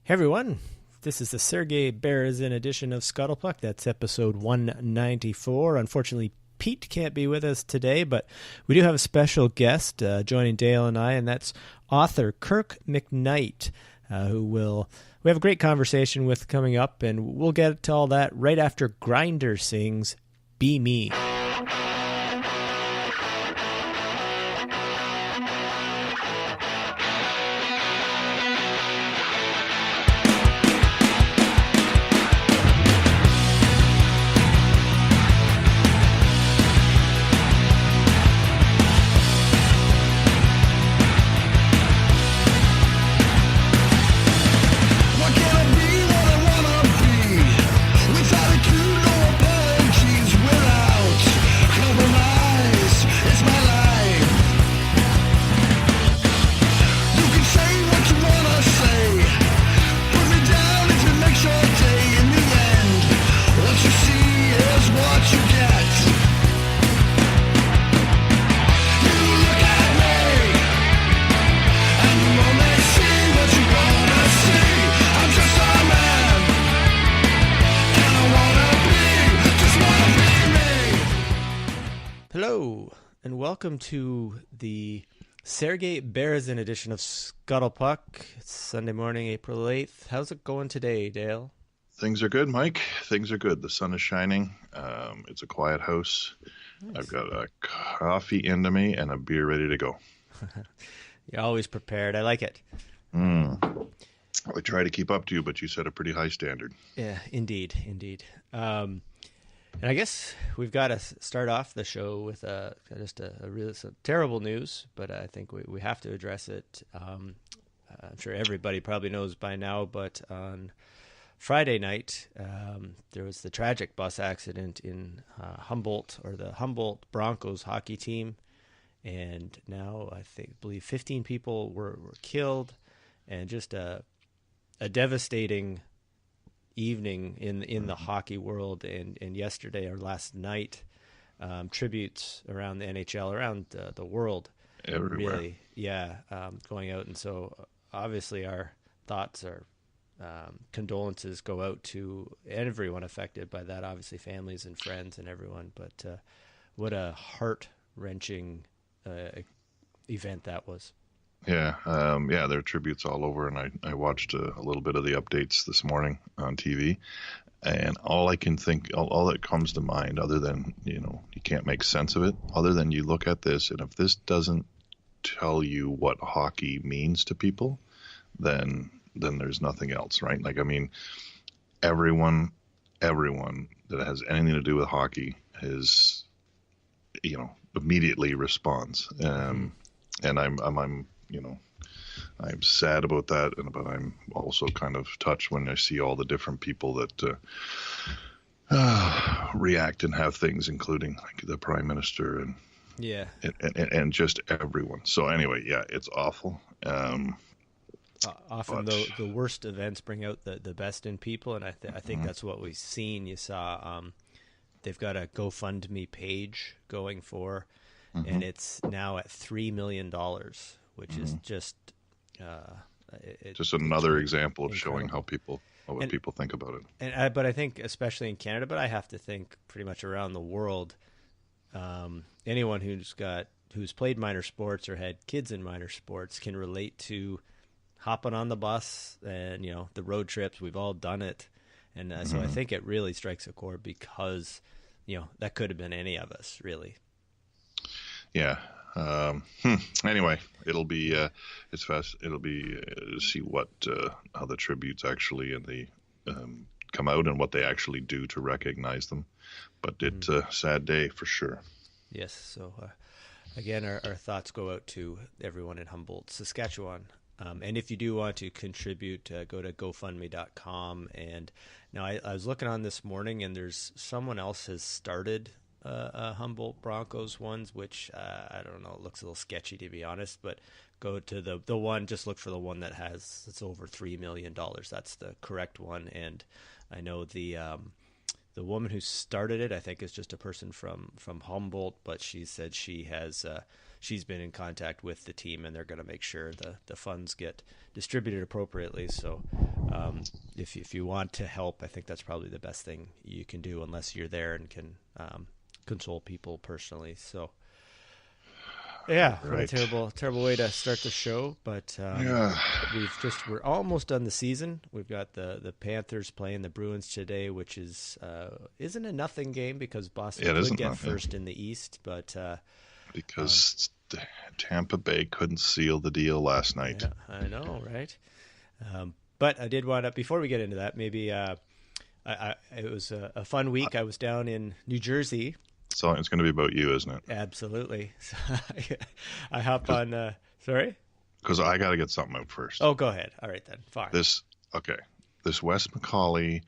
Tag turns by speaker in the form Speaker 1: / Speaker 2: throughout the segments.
Speaker 1: Hey everyone, this is the Sergei Berezin edition of Scuttlepuck. That's episode 194. Unfortunately, Pete can't be with us today, but we do have a special guest joining Dale and I, and that's author Kirk McKnight, we have a great conversation with coming up, and we'll get to all that right after Grinder sings Be Me. Welcome to the Sergei Berezin edition of Scuttlepuck. It's Sunday morning, April 8th. How's it going today, Dale?
Speaker 2: Things are good, Mike. Things are good. The sun is shining. It's a quiet house. Nice. I've got a coffee into me and a beer ready to go.
Speaker 1: You're always prepared. I like it.
Speaker 2: I try to keep up to you, but you set a pretty high standard.
Speaker 1: Yeah, indeed. And I guess we've got to start off the show with just a really terrible news, but I think we have to address it. I'm sure everybody probably knows by now, but on Friday night, there was the tragic bus accident in Humboldt, or the Humboldt Broncos hockey team, and now I believe 15 people were killed, and just a devastating evening in the hockey world, and yesterday or last night, tributes around the NHL, around the world,
Speaker 2: everywhere.
Speaker 1: Really, going out. And so obviously our thoughts, our condolences go out to everyone affected by that, obviously families and friends and everyone, but what a heart-wrenching event that was.
Speaker 2: Yeah, there are tributes all over, and I watched a little bit of the updates this morning on TV, and all I can think, all that comes to mind, other than, you can't make sense of it, other than you look at this, and if this doesn't tell you what hockey means to people, then there's nothing else, right? Like, I mean, everyone that has anything to do with hockey is, immediately responds, and I'm sad about that, but I'm also kind of touched when I see all the different people that react and have things, including like the Prime Minister and just everyone. So anyway, it's awful.
Speaker 1: Often the worst events bring out the best in people, and I think that's what we've seen. You saw they've got a GoFundMe page going for, and it's now at $3 million. Which is just
Speaker 2: another example of
Speaker 1: incredible.
Speaker 2: Showing how people think about it.
Speaker 1: But I think especially in Canada, but I have to think pretty much around the world, anyone who's played minor sports or had kids in minor sports can relate to hopping on the bus and the road trips. We've all done it, and so I think it really strikes a chord because that could have been any of us, really.
Speaker 2: Yeah. Anyway, it'll be it's fast. It'll be to see what how the tributes actually and the come out and what they actually do to recognize them. But it's a sad day for sure.
Speaker 1: Yes. So again, our thoughts go out to everyone in Humboldt, Saskatchewan. And if you do want to contribute, go to GoFundMe.com. And now I was looking on this morning, and there's someone else has started Humboldt Broncos ones, which I don't know, it looks a little sketchy to be honest, but go to the one, just look for the one it's over $3 million. That's the correct one. And I know the woman who started it, I think, is just a person from Humboldt, but she said she's been in contact with the team, and they're going to make sure the funds get distributed appropriately. So if you want to help, I think that's probably the best thing you can do, unless you're there and can console people personally. So. Yeah,
Speaker 2: Right.
Speaker 1: what a terrible way to start the show, but we're almost done the season. We've got the Panthers playing the Bruins today, which isn't a nothing game because Boston could get first in the East, but
Speaker 2: because Tampa Bay couldn't seal the deal last night.
Speaker 1: Yeah, I know, right? But I did want to, before we get into that, maybe it was a fun week. I was down in New Jersey.
Speaker 2: So it's going to be about you, isn't it?
Speaker 1: Absolutely. So I hop on. Sorry?
Speaker 2: Because I got to get something out first.
Speaker 1: Oh, go ahead. All right, then. Fine.
Speaker 2: This Wes McCauley,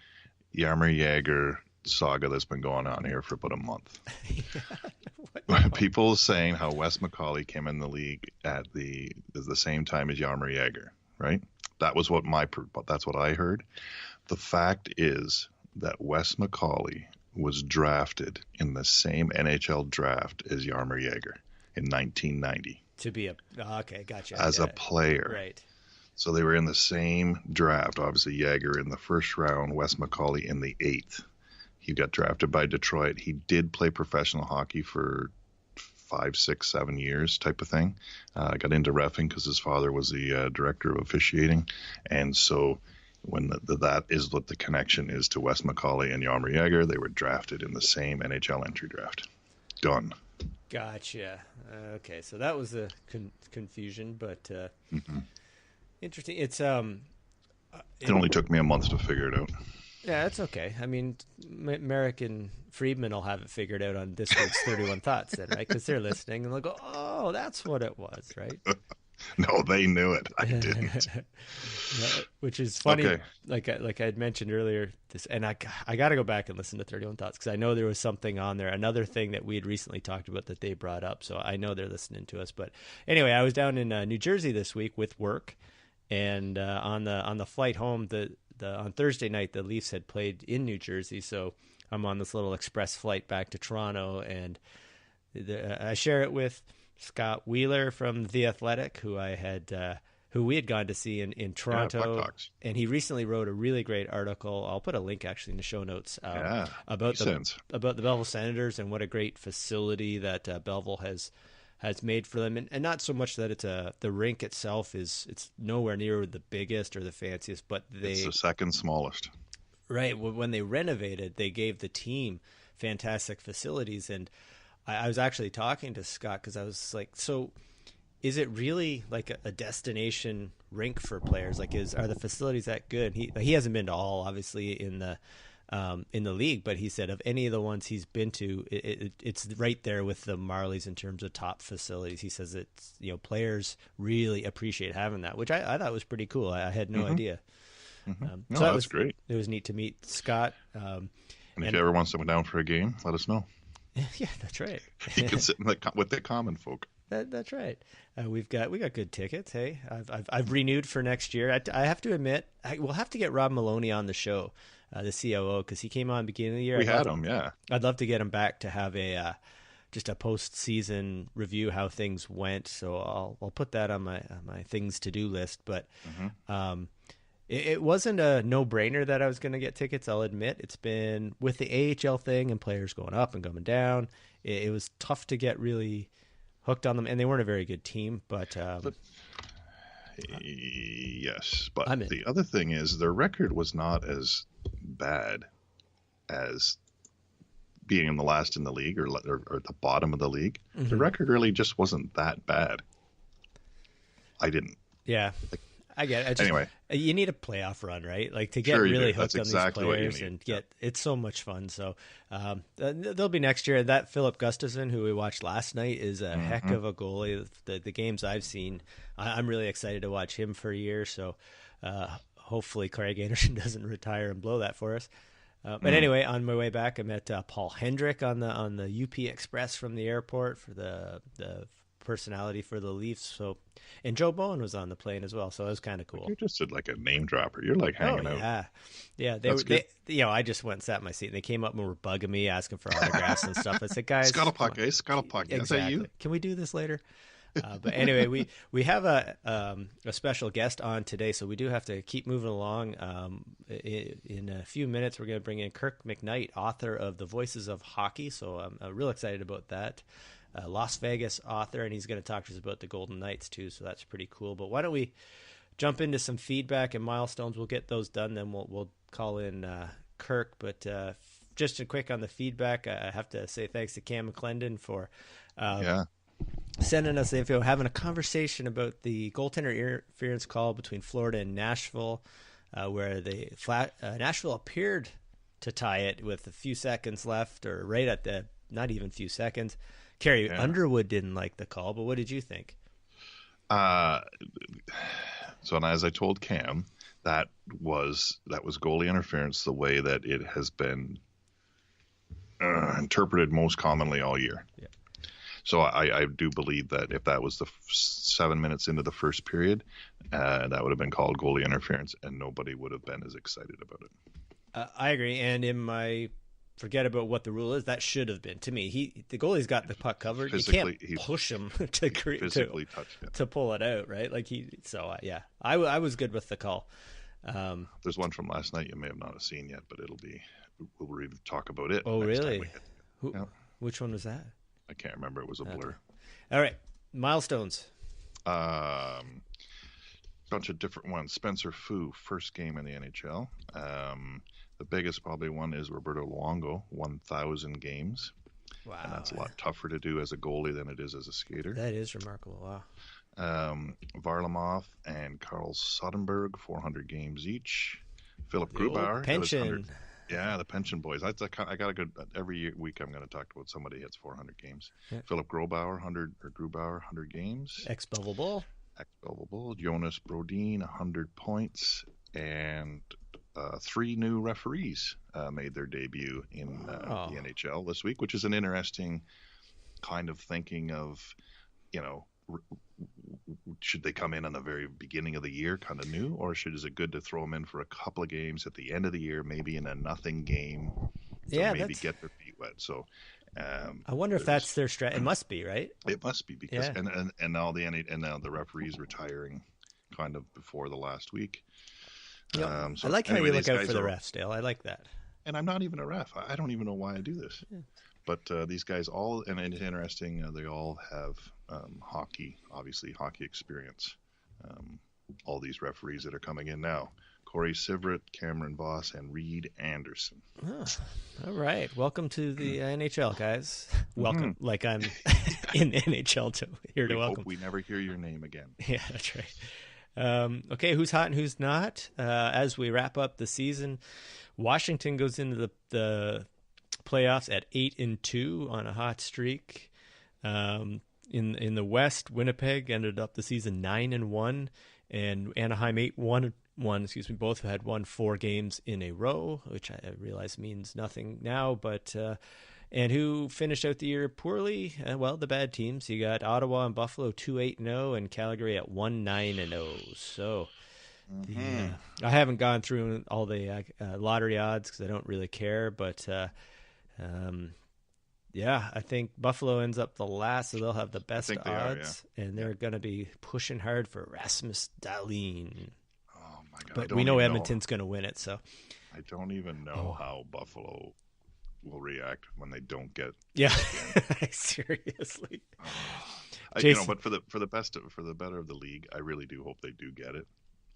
Speaker 2: Jaromir Jagr saga that's been going on here for about a month. People saying how Wes McCauley came in the league at the same time as Jaromir Jagr, right? That's what I heard. The fact is that Wes McCauley was drafted in the same NHL draft as Jaromir Jagr in 1990.
Speaker 1: To be okay, gotcha.
Speaker 2: As a player.
Speaker 1: Right.
Speaker 2: So they were in the same draft. Obviously, Jagr in the first round, Wes McCauley in the 8th. He got drafted by Detroit. He did play professional hockey for 5, 6, 7 years type of thing. Got into reffing because his father was the director of officiating. And so when that is what the connection is to Wes McCauley and Jaromir Jagr, they were drafted in the same NHL entry draft. Done.
Speaker 1: Gotcha. Okay, so that was a confusion, but interesting. It's
Speaker 2: it only took me a month to figure it out.
Speaker 1: Yeah, that's okay. I mean, Merrick and Friedman will have it figured out on this week's 31 Thoughts then, right? Because they're listening and they'll go, "Oh, that's what it was," right?
Speaker 2: No, they knew it. I didn't.
Speaker 1: Which is funny.
Speaker 2: Okay.
Speaker 1: Like I had mentioned earlier, and I got to go back and listen to 31 Thoughts because I know there was something on there, another thing that we had recently talked about that they brought up. So I know they're listening to us. But anyway, I was down in New Jersey this week with work, and on the flight home, on Thursday night, the Leafs had played in New Jersey, so I'm on this little express flight back to Toronto, and I share it with Scott Wheeler from The Athletic, who we had gone to see in Toronto, and he recently wrote a really great article. I'll put a link actually in the show notes about the Belleville Senators and what a great facility that Belleville has made for them, and not so much that the rink itself it's nowhere near the biggest or the fanciest, but it's
Speaker 2: the second smallest.
Speaker 1: Right. When they renovated, they gave the team fantastic facilities, and I was actually talking to Scott because I was like, so is it really like a destination rink for players? Like, are the facilities that good? He hasn't been to all, obviously, in the league, but he said of any of the ones he's been to, it's right there with the Marlies in terms of top facilities. He says it's, players really appreciate having that, which I thought was pretty cool. I had no idea.
Speaker 2: So that was great.
Speaker 1: It was neat to meet Scott.
Speaker 2: And if you ever want to come down for a game, let us know.
Speaker 1: Yeah, that's right.
Speaker 2: You can sit with the common folk.
Speaker 1: That's right. We got good tickets. Hey, I've renewed for next year. I have to admit, we'll have to get Rob Maloney on the show, the COO, because he came on at the beginning of the year.
Speaker 2: We had him, yeah.
Speaker 1: I'd love to get him back to have just a post-season review how things went. So I'll put that on my things to do list. But it wasn't a no-brainer that I was going to get tickets. I'll admit it's been with the AHL thing and players going up and going down. It was tough to get really hooked on them, and they weren't a very good team. But
Speaker 2: yes, but the other thing is their record was not as bad as being in the last in the league or at the bottom of the league. The record really just wasn't that bad. I didn't.
Speaker 1: Yeah. I get it. Anyway, you need a playoff run, right? Like to get really hooked on these players and it's so much fun. So there'll be next year. That Philip Gustafson, who we watched last night, is a heck of a goalie. The games I've seen, I'm really excited to watch him for a year. So hopefully Craig Anderson doesn't retire and blow that for us. But anyway, on my way back, I met Paul Hendrick on the UP Express from the airport for the personality for the Leafs. So, and Joe Bowen was on the plane as well. So it was kind of cool.
Speaker 2: You just did like a name dropper. You're like hanging out.
Speaker 1: Yeah. They I just went and sat in my seat and they came up and were bugging me, asking for autographs and stuff. I said, guys,
Speaker 2: Scuttle puck, eh? Scuttle puck.
Speaker 1: Exactly. Is that you? Can we do this later? But anyway, we have a special guest on today, so we do have to keep moving along. In a few minutes, we're going to bring in Kirk McKnight, author of The Voices of Hockey. So I'm real excited about that. Las Vegas author, and he's going to talk to us about the Golden Knights too. So that's pretty cool. But why don't we jump into some feedback and milestones? We'll get those done, then we'll call in Kirk. But just a quick on the feedback, I have to say thanks to Cam McClendon for sending us the info, having a conversation about the goaltender interference call between Florida and Nashville, where Nashville appeared to tie it with a few seconds left, or right at the not even few seconds. Carrie Underwood didn't like the call, but what did you think?
Speaker 2: So as I told Cam, that was goalie interference the way that it has been interpreted most commonly all year. Yeah. So I do believe that if that was the 7 minutes into the first period, that would have been called goalie interference, and nobody would have been as excited about it.
Speaker 1: I agree, and in my forget about what the rule is, that should have been, to me. The goalie's got the puck covered. You can't push him to pull it out, right? Like I was good with the call.
Speaker 2: There's one from last night you may have not seen yet, but we'll talk about it.
Speaker 1: Oh, really? Which one was that?
Speaker 2: I can't remember. It was a blur.
Speaker 1: Okay. All right. Milestones.
Speaker 2: Bunch of different ones. Spencer Fu, first game in the NHL. The biggest probably one is Roberto Luongo, 1,000 games.
Speaker 1: Wow.
Speaker 2: And that's a lot tougher to do as a goalie than it is as a skater.
Speaker 1: That is remarkable. Wow.
Speaker 2: Varlamov and Carl Soderberg, 400 games each. Philip Grubauer.
Speaker 1: Pension.
Speaker 2: Yeah, the pension boys. I got a good every week. I'm going to talk about somebody who hits 400 games. Yeah. Philip Grubauer, 100 games.
Speaker 1: Ex-Belleville.
Speaker 2: Jonas Brodin, 100 points, and 3 new referees made their debut in the NHL this week, which is an interesting kind of thinking of, should they come in on the very beginning of the year kind of new, or is it good to throw them in for a couple of games at the end of the year, maybe in a nothing game, maybe get their feet wet. So
Speaker 1: I wonder if that's their strategy. It must be, right?
Speaker 2: It must be, because and now now the referees retiring kind of before the last week.
Speaker 1: Yep. So I like how you look out for the refs, Dale. I like that.
Speaker 2: And I'm not even a ref. I don't even know why I do this. Yeah. But these guys all, and it's interesting, they all have hockey experience. All these referees that are coming in now. Corey Sivert, Cameron Voss, and Reed Anderson.
Speaker 1: Oh, all right. Welcome to the NHL, guys. Welcome. Like I'm in the NHL to welcome.
Speaker 2: Hope we never hear your name again.
Speaker 1: Yeah, that's right. Okay, who's hot and who's not? As we wrap up the season, Washington goes into the playoffs at 8-2 on a hot streak. In the West, Winnipeg ended up the season 9-1, and Anaheim 8-1. Both had won 4 games in a row, which I realize means nothing now, but and who finished out the year poorly? Well, the bad teams. You got Ottawa and Buffalo 2-8-0, and Calgary at 1-9-0. So I haven't gone through all the lottery odds because I don't really care, but I think Buffalo ends up the last, so they'll have the best odds, and they're going to be pushing hard for Rasmus Dahlin.
Speaker 2: Oh my God!
Speaker 1: But we know Edmonton's going to win it, so
Speaker 2: I don't even know how Buffalo will react when they don't get.
Speaker 1: Yeah, seriously.
Speaker 2: But for the better of the league, I really do hope they do get it.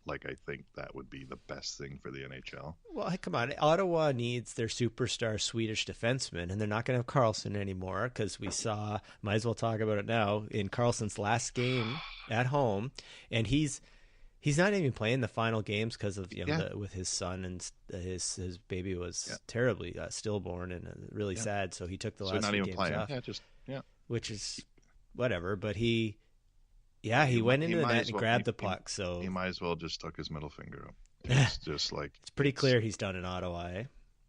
Speaker 2: Like, I think that would be the best thing for the NHL.
Speaker 1: Well, come on. Ottawa needs their superstar Swedish defenseman, and they're not going to have Carlson anymore because we saw, might as well talk about it now, in Carlson's last game at home, and he's not even playing the final games because of with his son, and his baby was terribly stillborn and really sad, so he took the last few games off. Which is whatever, but he went into the net and grabbed the puck. So
Speaker 2: he might as well just stuck his middle finger up. It's just like
Speaker 1: it's pretty clear he's done in Ottawa. Eh?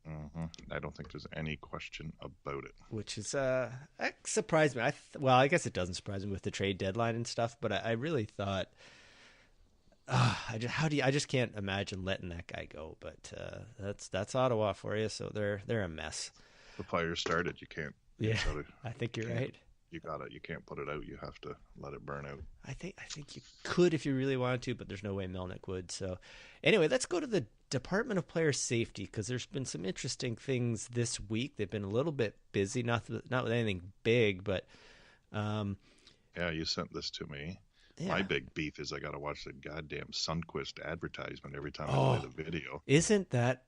Speaker 2: Mm-hmm. I don't think there's any question about it.
Speaker 1: Which is that surprised me. I guess it doesn't surprise me with the trade deadline and stuff. But I really thought, I just can't imagine letting that guy go. But that's Ottawa for you. So they're a mess.
Speaker 2: The fire started. You can't.
Speaker 1: Yeah, I think you're right.
Speaker 2: You can't put it out. You have to let it burn out.
Speaker 1: I think you could if you really wanted to, but there's no way Melnick would. So anyway, let's go to the Department of Player Safety, because there's been some interesting things this week. They've been a little bit busy, not with anything big, but
Speaker 2: yeah, you sent this to me. Yeah. My big beef is I got to watch the goddamn Sunquist advertisement every time I play the video.
Speaker 1: Isn't that?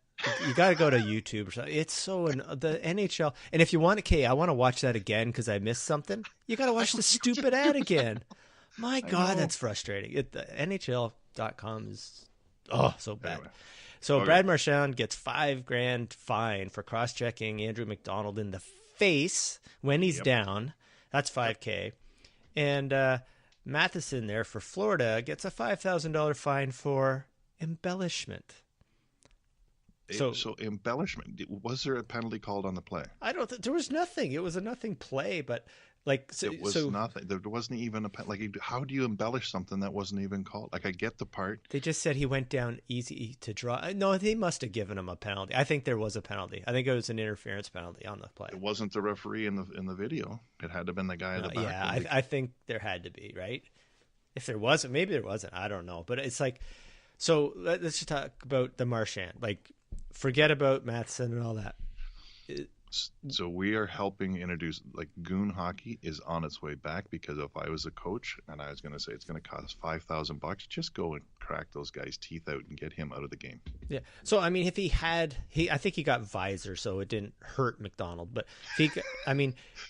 Speaker 1: You got to go to YouTube or something. It's so the NHL. And if you want I want to watch that again because I missed something. You got to watch the stupid ad again. My God, that's frustrating. The NHL.com is so bad. Anyway. So okay. Brad Marchand gets $5,000 fine for cross-checking Andrew McDonald in the face when he's down. That's $5,000. And Matheson there for Florida gets a $5,000 fine for embellishment.
Speaker 2: So embellishment. Was there a penalty called on the play?
Speaker 1: I don't think there was nothing. It was a nothing play, but
Speaker 2: it was nothing. There wasn't even how do you embellish something that wasn't even called? I get the part.
Speaker 1: They just said he went down easy to draw. No, they must have given him a penalty. I think there was a penalty. I think it was an interference penalty on the play.
Speaker 2: It wasn't the referee in the video. It had to have been the guy in the back.
Speaker 1: Yeah, I think there had to be, right? If there wasn't, maybe there wasn't. I don't know. But it's so let's just talk about the Marchand. Forget about Matheson and all that.
Speaker 2: So we are helping introduce, goon hockey is on its way back, because if I was a coach and I was going to say it's going to cost $5,000, just go and crack those guys' teeth out and get him out of the game.
Speaker 1: Yeah. So, I mean, if I think he got visor, so it didn't hurt McDonald. But if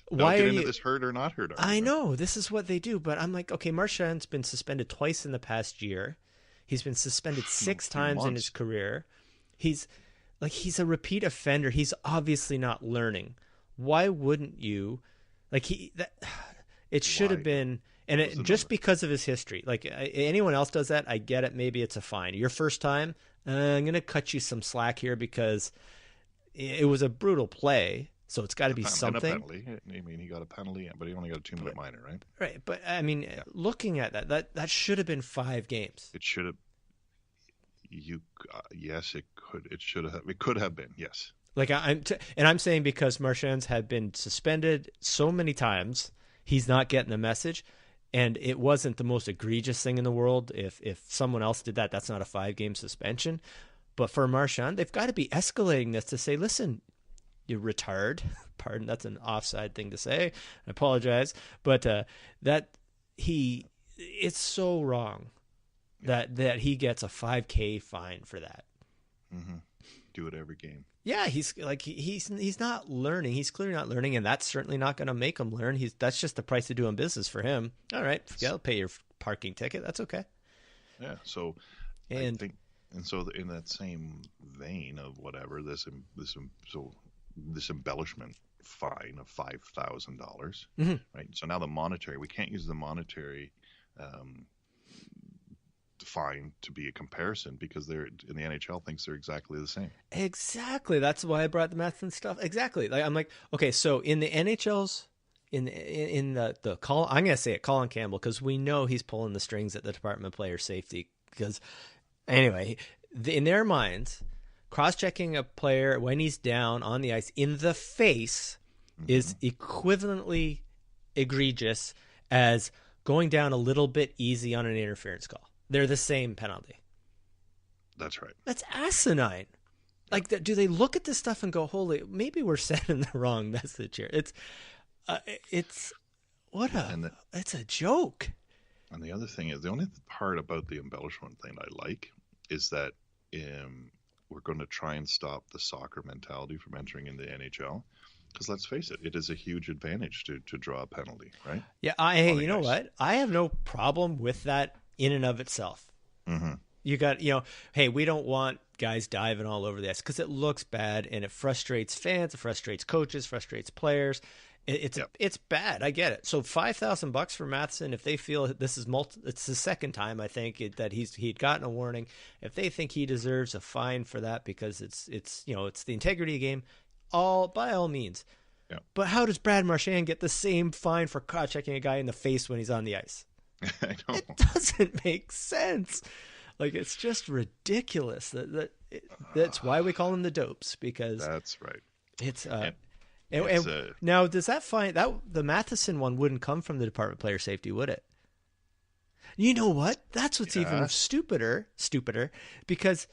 Speaker 1: why
Speaker 2: get
Speaker 1: are
Speaker 2: into
Speaker 1: you
Speaker 2: this hurt or not hurt argument.
Speaker 1: I know this is what they do, but I'm like, okay, Marchand's been suspended twice in the past year. He's been suspended 6 times in his career. He's a repeat offender. He's obviously not learning. Why wouldn't you? It should have been, and just because of his history. Anyone else does that, I get it. Maybe it's a fine. Your first time, I'm going to cut you some slack here because it was a brutal play. So it's got to be something.
Speaker 2: And a penalty. I mean, he got a penalty, but he only got a 2-minute minor, right?
Speaker 1: Right, but I mean, looking at that should have been 5 games.
Speaker 2: It should have. Yes, it could. It should have. It could have been. Yes.
Speaker 1: I'm saying because Marchand's had been suspended so many times, he's not getting the message, and it wasn't the most egregious thing in the world. If someone else did that, that's not a 5-game suspension. But for Marchand, they've got to be escalating this to say, listen, you retard. Pardon, that's an offside thing to say. I apologize, but it's so wrong. That he gets a $5,000 fine for that.
Speaker 2: Mm-hmm. Do it every game.
Speaker 1: Yeah, he's not learning. He's clearly not learning, and that's certainly not going to make him learn. That's just the price of doing business for him. All right, I'll pay your parking ticket. That's okay.
Speaker 2: Yeah. So, I think, and so in that same vein of whatever this embellishment fine of $5,000, right? So now we can't use the monetary. Fine to be a comparison because they're in the NHL thinks they're exactly the same.
Speaker 1: Exactly. That's why I brought the math and stuff. Exactly. I'm like, okay, so in the NHL's in the call, I'm going to say it, Colin Campbell, because we know he's pulling the strings at the Department of Player Safety. Because anyway, in their minds, cross-checking a player when he's down on the ice in the face is equivalently egregious as going down a little bit easy on an interference call. They're the same penalty.
Speaker 2: That's right.
Speaker 1: That's asinine. Do they look at this stuff and go, "Holy, maybe we're sending the wrong message here"? It's a joke.
Speaker 2: And the other thing is, the only part about the embellishment thing I like is that we're going to try and stop the soccer mentality from entering in the NHL. Because let's face it, it is a huge advantage to draw a penalty, right?
Speaker 1: Yeah, you know what? I have no problem with that in and of itself. Mm-hmm. You got, hey, we don't want guys diving all over the ice because it looks bad and it frustrates fans, it frustrates coaches, frustrates players. It's bad. I get it. So $5,000 for Matheson, if they feel this is it's the second time I think that he'd gotten a warning. If they think he deserves a fine for that because it's the integrity of the game, by all means. Yeah. But how does Brad Marchand get the same fine for checking a guy in the face when he's on the ice?
Speaker 2: I know.
Speaker 1: It doesn't make sense. It's just ridiculous. That's why we call them the dopes, because
Speaker 2: that's right.
Speaker 1: It's
Speaker 2: It's
Speaker 1: Now, does that the Matheson one wouldn't come from the Department of Player Safety, would it? You know what? That's what's even stupider, because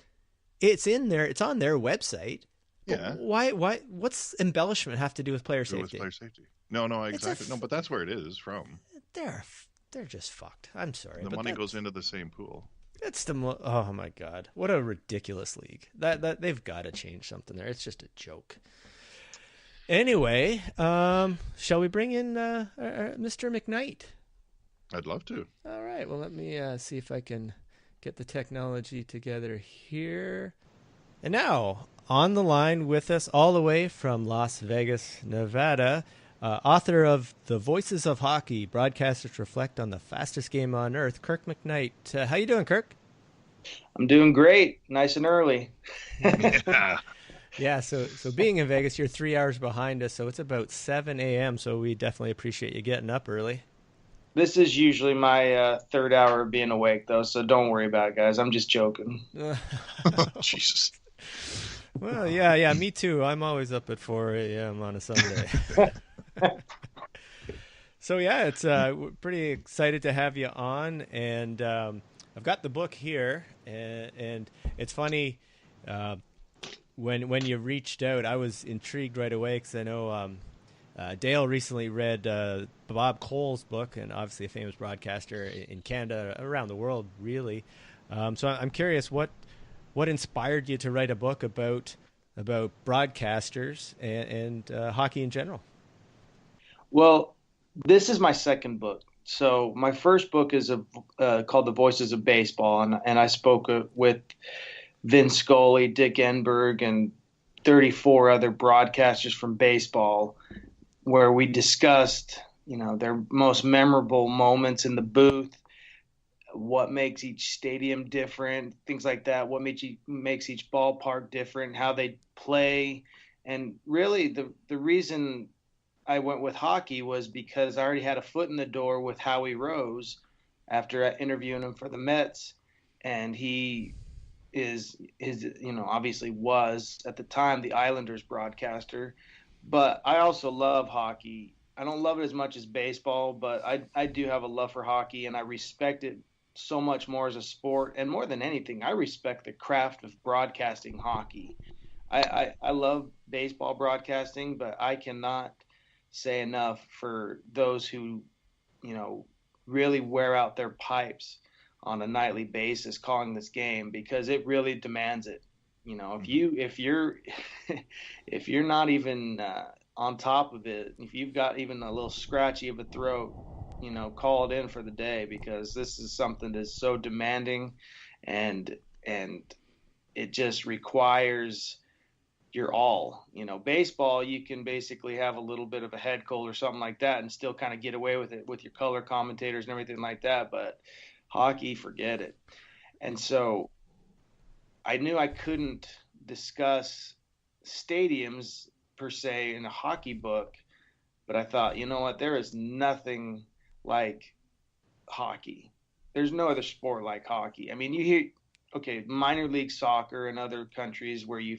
Speaker 1: it's in there. It's on their website.
Speaker 2: Yeah.
Speaker 1: Why? What's embellishment have to do with player safety?
Speaker 2: Player safety. No, exactly. No, but that's where it is from.
Speaker 1: They're just fucked. I'm sorry.
Speaker 2: The money goes into the same pool.
Speaker 1: That's oh my God. What a ridiculous league. That they've got to change something there. It's just a joke. Anyway, shall we bring in Mr. McKnight?
Speaker 2: I'd love to.
Speaker 1: All right. Well, let me see if I can get the technology together here. And now, on the line with us all the way from Las Vegas, Nevada, author of The Voices of Hockey, Broadcasters Reflect on the Fastest Game on Earth, Kirk McKnight. How you doing, Kirk?
Speaker 3: I'm doing great. Nice and early.
Speaker 1: Yeah, so being in Vegas, you're 3 hours behind us, so it's about 7 a.m., so we definitely appreciate you getting up early.
Speaker 3: This is usually my third hour of being awake, though, so don't worry about it, guys. I'm just joking.
Speaker 2: Jesus.
Speaker 1: Well, yeah, me too. I'm always up at 4 a.m. on a Sunday. So, yeah, it's we're pretty excited to have you on, and I've got the book here, and it's funny, when you reached out, I was intrigued right away because I know Dale recently read Bob Cole's book, and obviously a famous broadcaster in Canada, around the world, really. So I'm curious, what inspired you to write a book about broadcasters and hockey in general?
Speaker 3: Well, this is my second book. So my first book is called The Voices of Baseball, and I spoke with Vince Scully, Dick Enberg, and 34 other broadcasters from baseball, where we discussed, their most memorable moments in the booth, what makes each stadium different, things like that, what makes each ballpark different, how they play. And really the reason I went with hockey was because I already had a foot in the door with Howie Rose after interviewing him for the Mets, and he obviously was at the time the Islanders broadcaster. But I also love hockey. I don't love it as much as baseball, but I do have a love for hockey, and I respect it so much more as a sport. And more than anything, I respect the craft of broadcasting hockey. I love baseball broadcasting, but I cannot say enough for those who, really wear out their pipes on a nightly basis calling this game, because it really demands it. If you're not even on top of it, if you've got even a little scratchy of a throat, call it in for the day, because this is something that's so demanding, and it just requires your all. Baseball, you can basically have a little bit of a head cold or something like that and still kind of get away with it with your color commentators and everything like that. But hockey, forget it. And so I knew I couldn't discuss stadiums per se in a hockey book, but I thought, you know what, there is nothing like hockey. There's no other sport like hockey. I mean, you hear, minor league soccer in other countries where you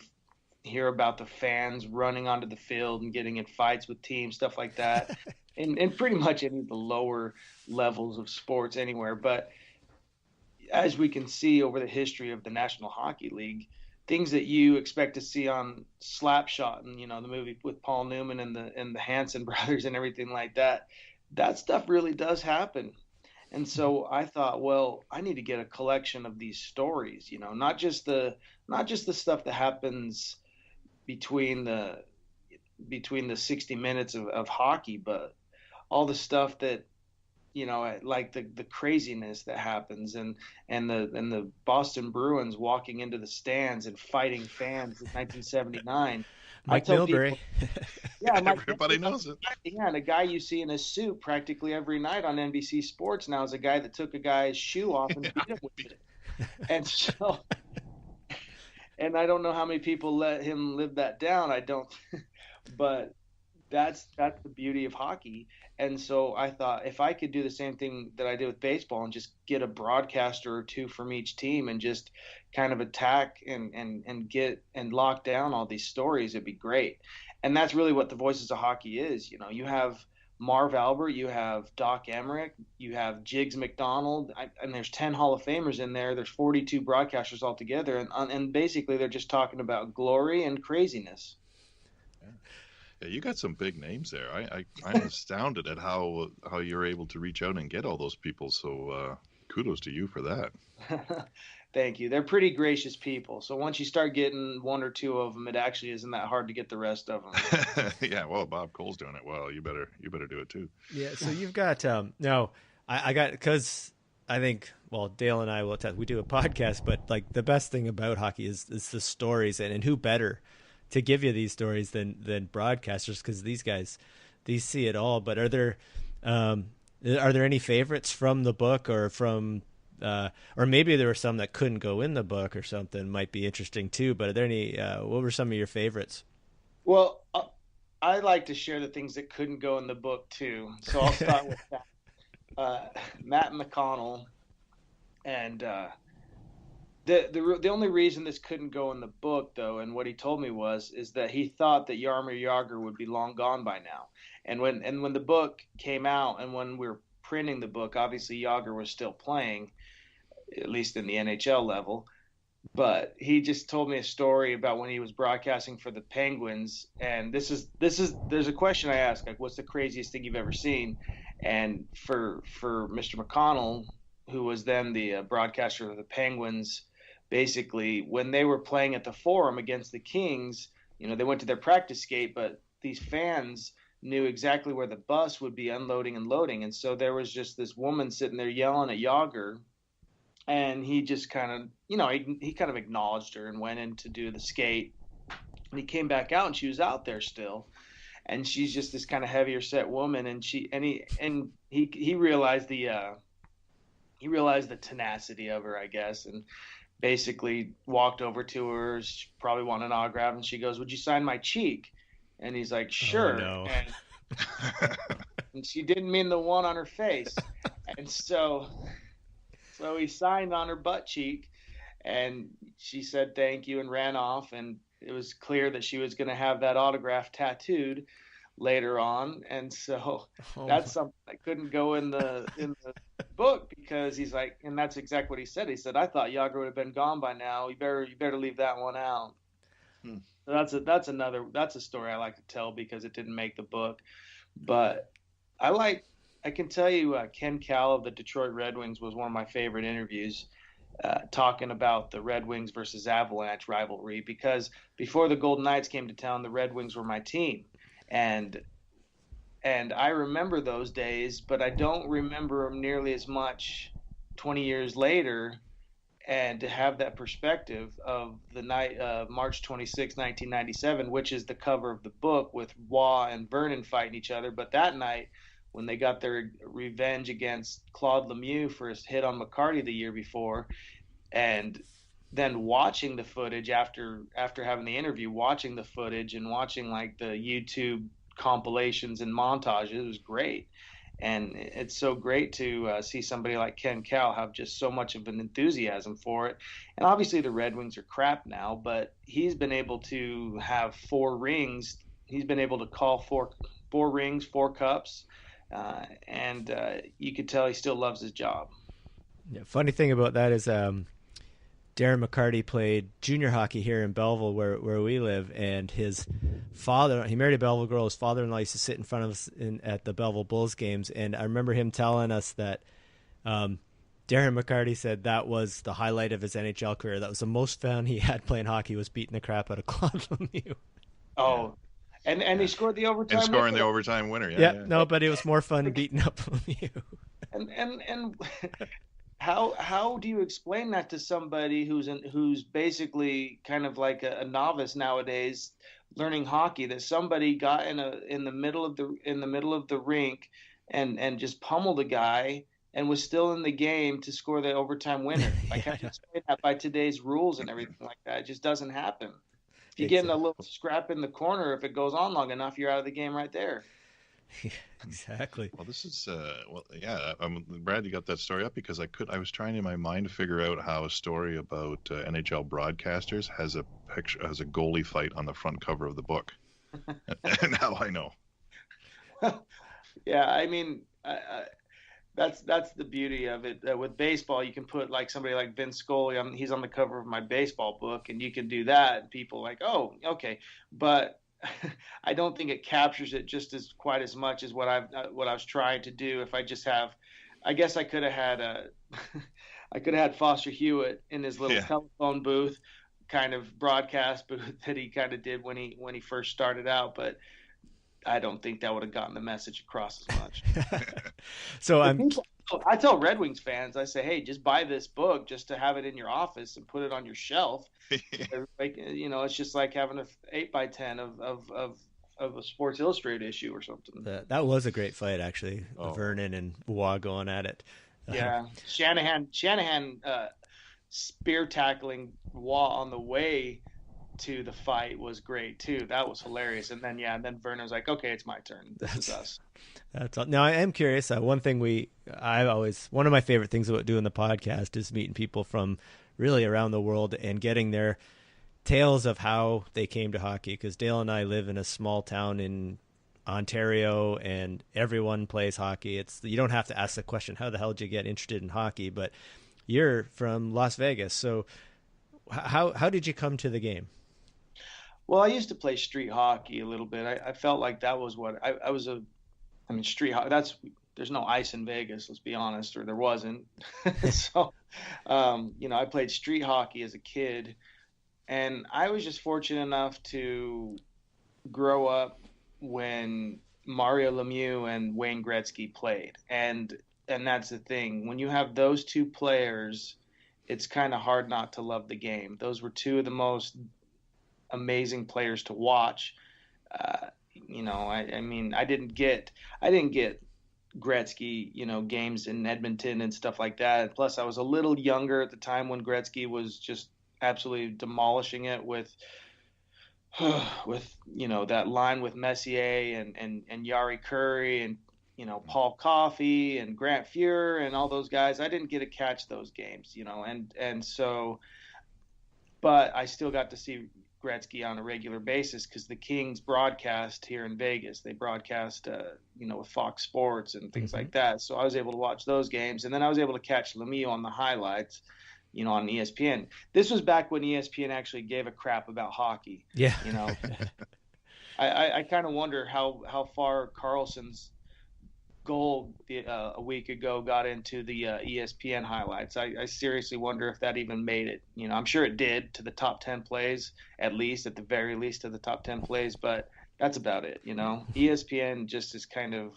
Speaker 3: hear about the fans running onto the field and getting in fights with teams, stuff like that, and pretty much any of the lower levels of sports anywhere. But as we can see over the history of the National Hockey League, things that you expect to see on Slapshot and the movie with Paul Newman and the Hanson brothers and everything like that, that stuff really does happen. And so I thought, well, I need to get a collection of these stories, not just the stuff that happens between the 60 minutes of hockey, but all the stuff that, like the craziness that happens, and the Boston Bruins walking into the stands and fighting fans in 1979.
Speaker 1: Mike Milbury.
Speaker 3: Yeah,
Speaker 2: everybody knows it.
Speaker 3: Yeah, and a guy you see in a suit practically every night on NBC Sports now is a guy that took a guy's shoe off and beat him with it. And so, and I don't know how many people let him live that down. I don't, but that's the beauty of hockey. And so I thought if I could do the same thing that I did with baseball and just get a broadcaster or two from each team and just kind of attack and get and lock down all these stories, it'd be great. And that's really what the Voices of Hockey is. You have Marv Albert, you have Doc Emmerich, you have Jiggs McDonald, and there's 10 Hall of Famers in there. There's 42 broadcasters altogether, and basically they're just talking about glory and craziness.
Speaker 2: Yeah, you got some big names there. I'm astounded at how you're able to reach out and get all those people. So kudos to you for that.
Speaker 3: Thank you. They're pretty gracious people. So once you start getting one or two of them, it actually isn't that hard to get the rest of them.
Speaker 2: Yeah, well, Bob Cole's doing it well. You better do it too.
Speaker 1: Yeah. So you've got I got, because I think, well, Dale and I will tell, we do a podcast, but like the best thing about hockey is the stories, and who better to give you these stories than broadcasters, because these guys, these see it all. But are there any favorites from the book, or from or maybe there were some that couldn't go in the book or something, might be interesting too, but are there any what were some of your favorites?
Speaker 3: Well, I like to share the things that couldn't go in the book too, so I'll start with that. Matt McConnell, and the only reason this couldn't go in the book, though, and what he told me is that he thought that Jaromir Jagr would be long gone by now. And when the book came out, and when we were printing the book, obviously Jagr was still playing, at least in the NHL level. But he just told me a story about when he was broadcasting for the Penguins. And there's a question I ask, like, what's the craziest thing you've ever seen? And for Mr. McConnell, who was then the broadcaster of the Penguins, basically when they were playing at the Forum against the Kings, they went to their practice gate, but these fans knew exactly where the bus would be unloading and loading. And so there was just this woman sitting there yelling at Jagr, and he just kind of, he kind of acknowledged her and went in to do the skate. And he came back out, and she was out there still. And she's just this kind of heavier set woman, and he realized the tenacity of her, I guess, and basically walked over to her. She probably wanted an autograph, and she goes, "Would you sign my cheek?" And he's like, "Sure."
Speaker 1: Oh, no.
Speaker 3: And she didn't mean the one on her face. And so he signed on her butt cheek, and she said thank you and ran off. And it was clear that she was going to have that autograph tattooed later on. And so that's something that couldn't go in the book, because he's like, and that's exactly what he said. He said, "I thought Jagr would have been gone by now. You better leave that one out." So that's a story I like to tell because it didn't make the book. But I can tell you, Ken Kal of the Detroit Red Wings was one of my favorite interviews, talking about the Red Wings versus Avalanche rivalry, because before the Golden Knights came to town, the Red Wings were my team. And I remember those days, but I don't remember them nearly as much 20 years later. And to have that perspective of the night, March 26, 1997, which is the cover of the book, with Waugh and Vernon fighting each other. But that night, when they got their revenge against Claude Lemieux for his hit on McCarty the year before, and then watching the footage after having the interview, watching the footage and watching like the YouTube compilations and montages, it was great. And it's so great to see somebody like Ken Kal have just so much of an enthusiasm for it. And obviously the Red Wings are crap now, but he's been able to have 4 rings. He's been able to call four rings, 4 cups, and you could tell he still loves his job.
Speaker 1: Yeah, funny thing about that is Darren McCarty played junior hockey here in Belleville, where we live, and his father, he married a Belleville girl. His father-in-law used to sit in front of us at the Belleville Bulls games, and I remember him telling us that Darren McCarty said that was the highlight of his NHL career. That was the most fun he had playing hockey, was beating the crap out of Claude Lemieux.
Speaker 3: Oh, and he scored the overtime.
Speaker 2: And scoring the overtime winner.
Speaker 1: Yeah. No, but it was more fun beating up Lemieux.
Speaker 3: And How do you explain that to somebody who's basically kind of like a novice nowadays learning hockey, that somebody got in the middle of the rink and just pummeled a guy and was still in the game to score the overtime winner? Like, how do you explain that by today's rules and everything like that? It just doesn't happen. If you get in a little scrap in the corner, if it goes on long enough, you're out of the game right there.
Speaker 1: Yeah, exactly.
Speaker 2: Well, this is I'm glad you got that story up because I was trying in my mind to figure out how a story about NHL broadcasters has a goalie fight on the front cover of the book, and now I know.
Speaker 3: Yeah, I mean, that's the beauty of it. With baseball, you can put like somebody like Vince Scully. He's on the cover of my baseball book, and you can do that. And people are like, oh, okay, but I don't think it captures it just as quite as much as what I was trying to do. If I just have, I guess I could have had I could have had Foster Hewitt in his little telephone booth, kind of broadcast booth that he kind of did when he first started out, but I don't think that would have gotten the message across as much.
Speaker 1: So
Speaker 3: I tell Red Wings fans, I say, hey, just buy this book just to have it in your office and put it on your shelf. It's just like having an 8x10 of a Sports Illustrated issue or something.
Speaker 1: That was a great fight, actually. Vernon and Waugh going at it.
Speaker 3: Yeah, Shanahan spear tackling Waugh on the way to the fight was great too. That was hilarious. And then Vernon was like, okay, it's my turn. This is us.
Speaker 1: That's all. Now I am curious. One thing one of my favorite things about doing the podcast is meeting people from really around the world and getting their tales of how they came to hockey. Because Dale and I live in a small town in Ontario, and everyone plays hockey. You don't have to ask the question, how the hell did you get interested in hockey? But you're from Las Vegas, so how did you come to the game?
Speaker 3: Well, I used to play street hockey a little bit. I felt like that was what I was street hockey. There's no ice in Vegas, let's be honest, or there wasn't. So, I played street hockey as a kid, and I was just fortunate enough to grow up when Mario Lemieux and Wayne Gretzky played. And that's the thing. When you have those two players, it's kind of hard not to love the game. Those were two of the most amazing players to watch. I didn't get Gretzky, games in Edmonton and stuff like that. Plus, I was a little younger at the time when Gretzky was just absolutely demolishing it with that line with Messier and Yari Curry and Paul Coffey and Grant Fuhr and all those guys. I didn't get to catch those games, and so, but I still got to see Gretzky on a regular basis because the Kings broadcast here in Vegas. They broadcast, with Fox Sports and things like that. So I was able to watch those games, and then I was able to catch Lemieux on the highlights, on ESPN. This was back when ESPN actually gave a crap about hockey.
Speaker 1: Yeah.
Speaker 3: I kind of wonder how far Carlson's goal a week ago got into the ESPN highlights. I seriously wonder if that even made it. I'm sure it did to the top 10 plays, at the very least to the top 10 plays, but that's about it. ESPN just is kind of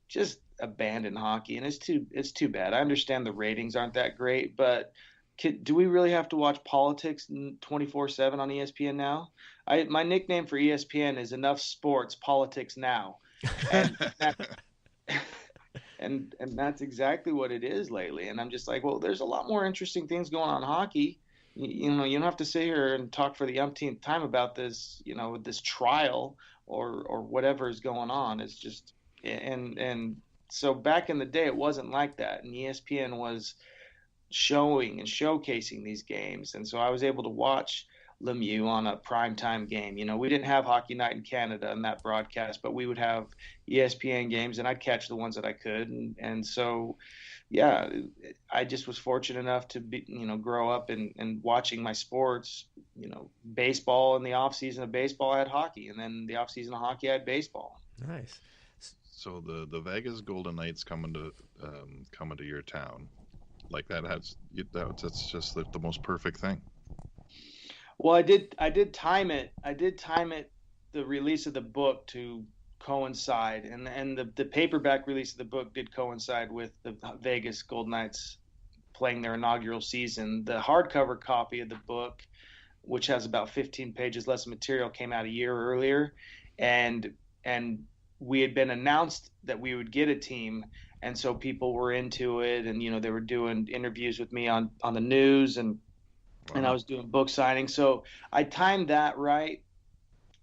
Speaker 3: just abandoned hockey, and it's too bad. I understand the ratings aren't that great, but do we really have to watch politics 24/7 on ESPN now? My nickname for ESPN is Enough Sports, Politics Now. And that's exactly what it is lately. And I'm just like, well, there's a lot more interesting things going on in hockey. You don't have to sit here and talk for the umpteenth time about this, this trial or whatever is going on. It's just and so back in the day, it wasn't like that, and ESPN was showing and showcasing these games, and so I was able to watch Lemieux on a primetime game. We didn't have Hockey Night in Canada in that broadcast, but we would have ESPN games, and I'd catch the ones that I could. And so, yeah, I just was fortunate enough to be, grow up and watching my sports, baseball. In the off season of baseball, I had hockey, and then the off season of hockey, I had baseball.
Speaker 1: Nice.
Speaker 2: So the Vegas Golden Knights coming to your town, like that's just the most perfect thing.
Speaker 3: Well, I did time it. The release of the book to coincide, and the paperback release of the book did coincide with the Vegas Golden Knights playing their inaugural season. The hardcover copy of the book, which has about 15 pages less material, came out a year earlier, and we had been announced that we would get a team, and so people were into it, and they were doing interviews with me on the news, and and I was doing book signings. So I timed that right,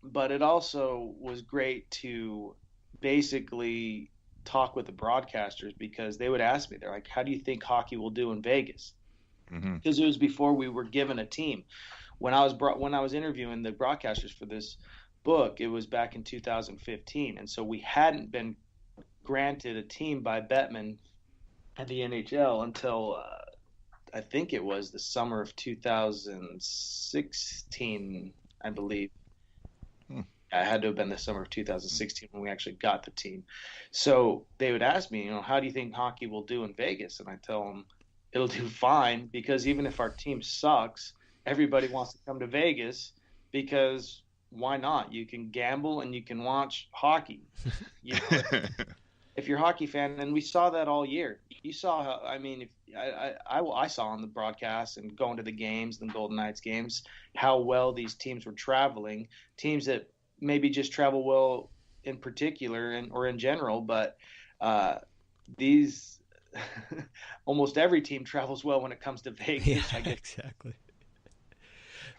Speaker 3: but it also was great to basically talk with the broadcasters because they would ask me, they're like, how do you think hockey will do in Vegas? Because it was before we were given a team. When I was interviewing the broadcasters for this book, it was back in 2015, and so we hadn't been granted a team by Bettman at the NHL until I think it was the summer of 2016, I believe. It had to have been the summer of 2016 when we actually got the team. So they would ask me, how do you think hockey will do in Vegas? And I tell them it'll do fine, because even if our team sucks, everybody wants to come to Vegas because why not? You can gamble and you can watch hockey. If you're a hockey fan, and we saw that all year. You saw how, I saw on the broadcast and going to the games, the Golden Knights games, how well these teams were traveling. Teams that maybe just travel well in particular or in general, but these almost every team travels well when it comes to Vegas.
Speaker 1: Yeah,
Speaker 3: I guess.
Speaker 1: Exactly.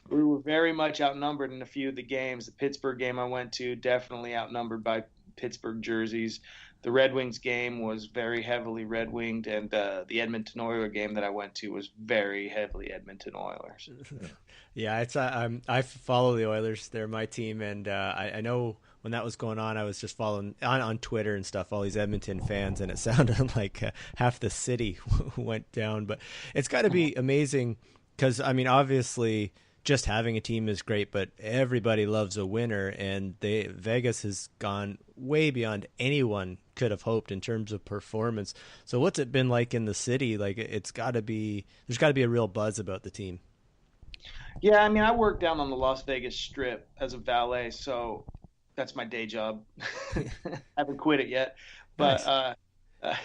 Speaker 3: We were very much outnumbered in a few of the games. The Pittsburgh game I went to, definitely outnumbered by Pittsburgh jerseys. The Red Wings game was very heavily Red Winged, and the Edmonton Oilers game that I went to was very heavily Edmonton Oilers.
Speaker 1: Yeah, it's I follow the Oilers. They're my team, and I know when that was going on, I was just following on Twitter and stuff, all these Edmonton fans, and it sounded like half the city went down. But it's got to be amazing because, obviously just having a team is great, but everybody loves a winner, and Vegas has gone way beyond anyone could have hoped in terms of performance. So what's it been like in the city? Like there's got to be a real buzz about the team.
Speaker 3: Yeah, I work down on the Las Vegas Strip as a valet, so that's my day job. Haven't quit it yet, but nice.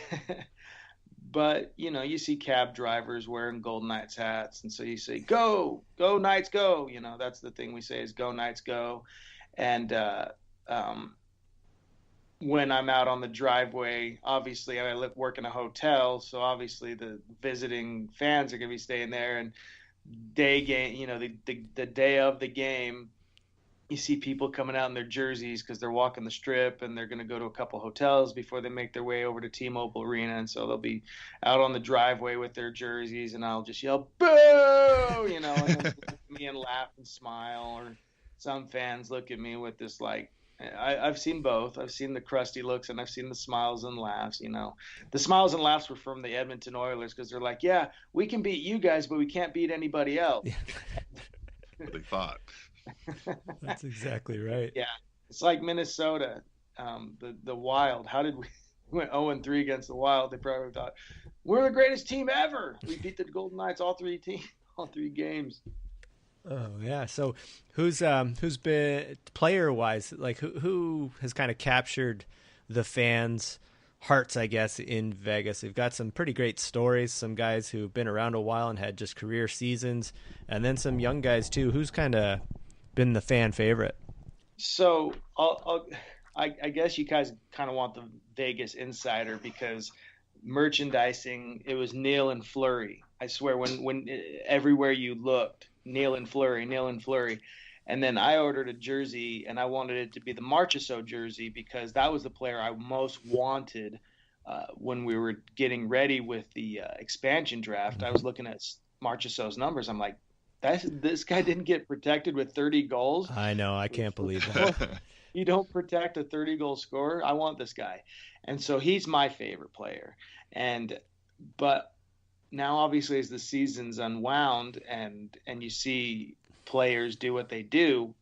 Speaker 3: But you see cab drivers wearing Golden Knights hats, and so you say, "Go Knights, go!" That's the thing we say is "Go Knights, go!" And when I'm out on the driveway, obviously I work in a hotel, so obviously the visiting fans are gonna be staying there. And day game, the day of the game, you see people coming out in their jerseys because they're walking the Strip and they're going to go to a couple hotels before they make their way over to T-Mobile Arena. And so they'll be out on the driveway with their jerseys, and I'll just yell, "Boo!" And then look at me and laugh and smile. Or some fans look at me with this, I've seen both. I've seen the crusty looks and I've seen the smiles and laughs. The smiles and laughs were from the Edmonton Oilers because they're like, "Yeah, we can beat you guys, but we can't beat anybody else."
Speaker 2: What they thought.
Speaker 1: That's exactly right.
Speaker 3: Yeah, it's like Minnesota, the Wild. How did we went 0-3 against the Wild? They probably thought we're the greatest team ever. We beat the Golden Knights all three games.
Speaker 1: Oh yeah. So who's been player wise, like who has kind of captured the fans' hearts, I guess, in Vegas? We've got some pretty great stories, some guys who've been around a while and had just career seasons, and then some young guys too. Who's kind of been the fan favorite?
Speaker 3: So I guess you guys kind of want the Vegas insider because merchandising, it was Neil and Fleury. I swear when everywhere you looked, Neil and Fleury. And then I ordered a jersey, and I wanted it to be the Marchessault jersey because that was the player I most wanted when we were getting ready with the expansion draft. I was looking at Marchessault's numbers. I'm like, this guy didn't get protected with 30 goals.
Speaker 1: I know. I can't believe that.
Speaker 3: You don't protect a 30-goal scorer. I want this guy. And so he's my favorite player. But now, obviously, as the season's unwound and you see players do what they do,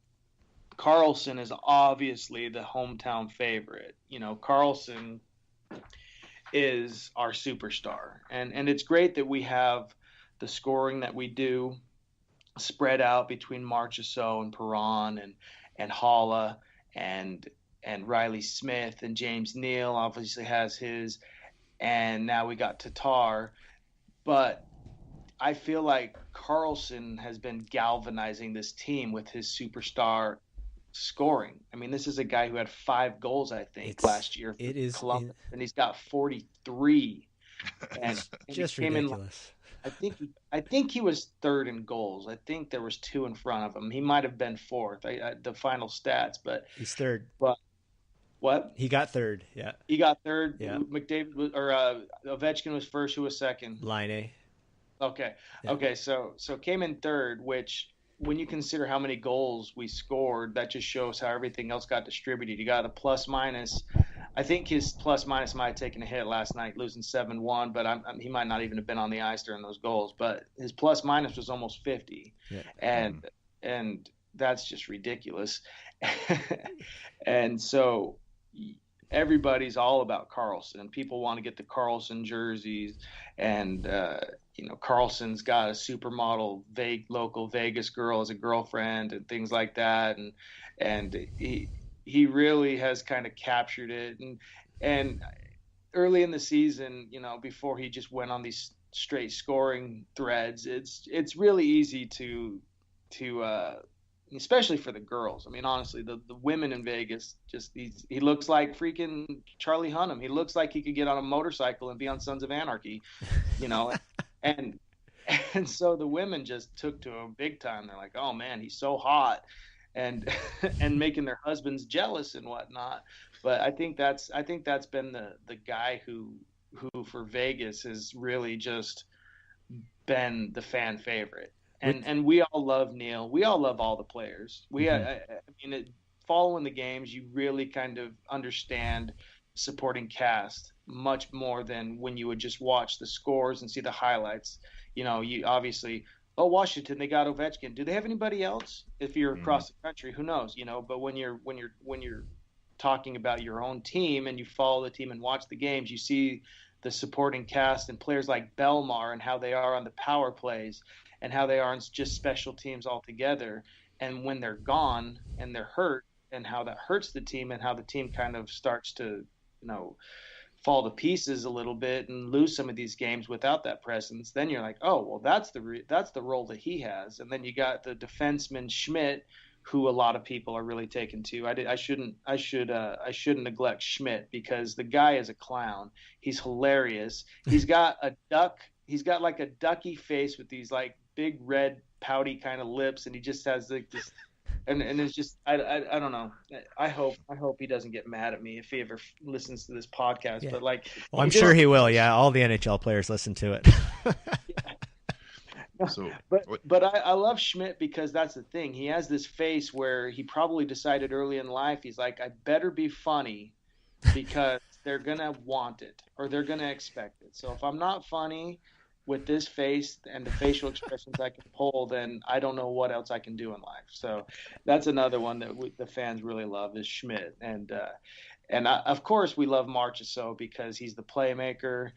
Speaker 3: Carlson is obviously the hometown favorite. Carlson is our superstar. And it's great that we have the scoring that we do spread out between Marchessault and Perron and Holla and Riley Smith, and James Neal obviously has his, and now we got Tatar. But I feel like Carlson has been galvanizing this team with his superstar scoring. This is a guy who had 5 goals, I think, last year for Columbus, and he's got 43. And
Speaker 1: just
Speaker 3: came
Speaker 1: ridiculous.
Speaker 3: I think he was third in goals. I think there was 2 in front of him. He might have been fourth. The final stats, but
Speaker 1: He's third.
Speaker 3: but what?
Speaker 1: He got third. Yeah.
Speaker 3: He got third.
Speaker 1: Yeah.
Speaker 3: McDavid was, or Ovechkin was first. Who was second?
Speaker 1: Line A.
Speaker 3: Okay.
Speaker 1: Yeah.
Speaker 3: Okay. So came in third, which when you consider how many goals we scored, that just shows how everything else got distributed. You got a plus minus. I think his plus minus might have taken a hit last night, losing 7-1, but he might not even have been on the ice during those goals. But his plus minus was almost 50,
Speaker 1: yeah.
Speaker 3: and that's just ridiculous. And so everybody's all about Carlson. People want to get the Carlson jerseys, and Carlson's got a supermodel local Vegas girl as a girlfriend and things like that, and he really has kind of captured it. And early in the season, before he just went on these straight scoring threads, it's really easy to especially for the girls. I mean, honestly, the women in Vegas, he looks like freaking Charlie Hunnam. He looks like he could get on a motorcycle and be on Sons of Anarchy, and so the women just took to him big time. They're like, oh man, he's so hot, and making their husbands jealous and whatnot. But I think that's been the guy who for Vegas has really just been the fan favorite. And we all love Neil. We all love all the players. Following the games, you really kind of understand supporting cast much more than when you would just watch the scores and see the highlights. You obviously, Washington, they got Ovechkin. Do they have anybody else? If you're across the country, who knows? But when you're talking about your own team and you follow the team and watch the games, you see the supporting cast and players like Belmar and how they are on the power plays and how they are in just special teams altogether. And when they're gone and they're hurt, and how that hurts the team, and how the team kind of starts to, fall to pieces a little bit and lose some of these games without that presence, then you're like, oh, well, that's the role that he has. And then you got the defenseman Schmidt, who a lot of people are really taken to. I shouldn't neglect Schmidt, because the guy is a clown. He's hilarious. He's got like a ducky face with these like big red pouty kind of lips, and he just has like this, and it's just I don't know. I hope he doesn't get mad at me if he ever listens to this podcast. Yeah. But like,
Speaker 1: well, I'm sure he will. Yeah, all the NHL players listen to it.
Speaker 2: So,
Speaker 3: but I love Schmidt because that's the thing. He has this face where he probably decided early in life, he's like, I better be funny because they're going to want it or they're going to expect it. So if I'm not funny with this face and the facial expressions I can pull, then I don't know what else I can do in life. So that's another one that the fans really love is Schmidt. And of course we love Marchessault because he's the playmaker.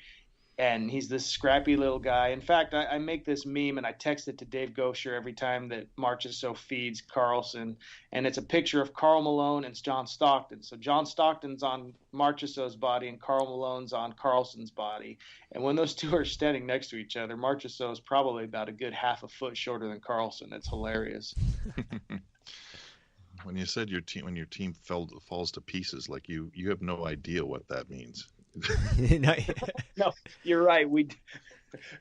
Speaker 3: And he's this scrappy little guy. In fact, I make this meme and I text it to Dave Gosher every time that Marchessault feeds Carlson. And it's a picture of Karl Malone and John Stockton. So John Stockton's on Marchessault's body and Karl Malone's on Carlson's body. And when those two are standing next to each other, Marchessault is probably about a good half a foot shorter than Carlson. It's hilarious.
Speaker 2: When you said your team falls to pieces, like you have no idea what that means.
Speaker 3: No, you're right. When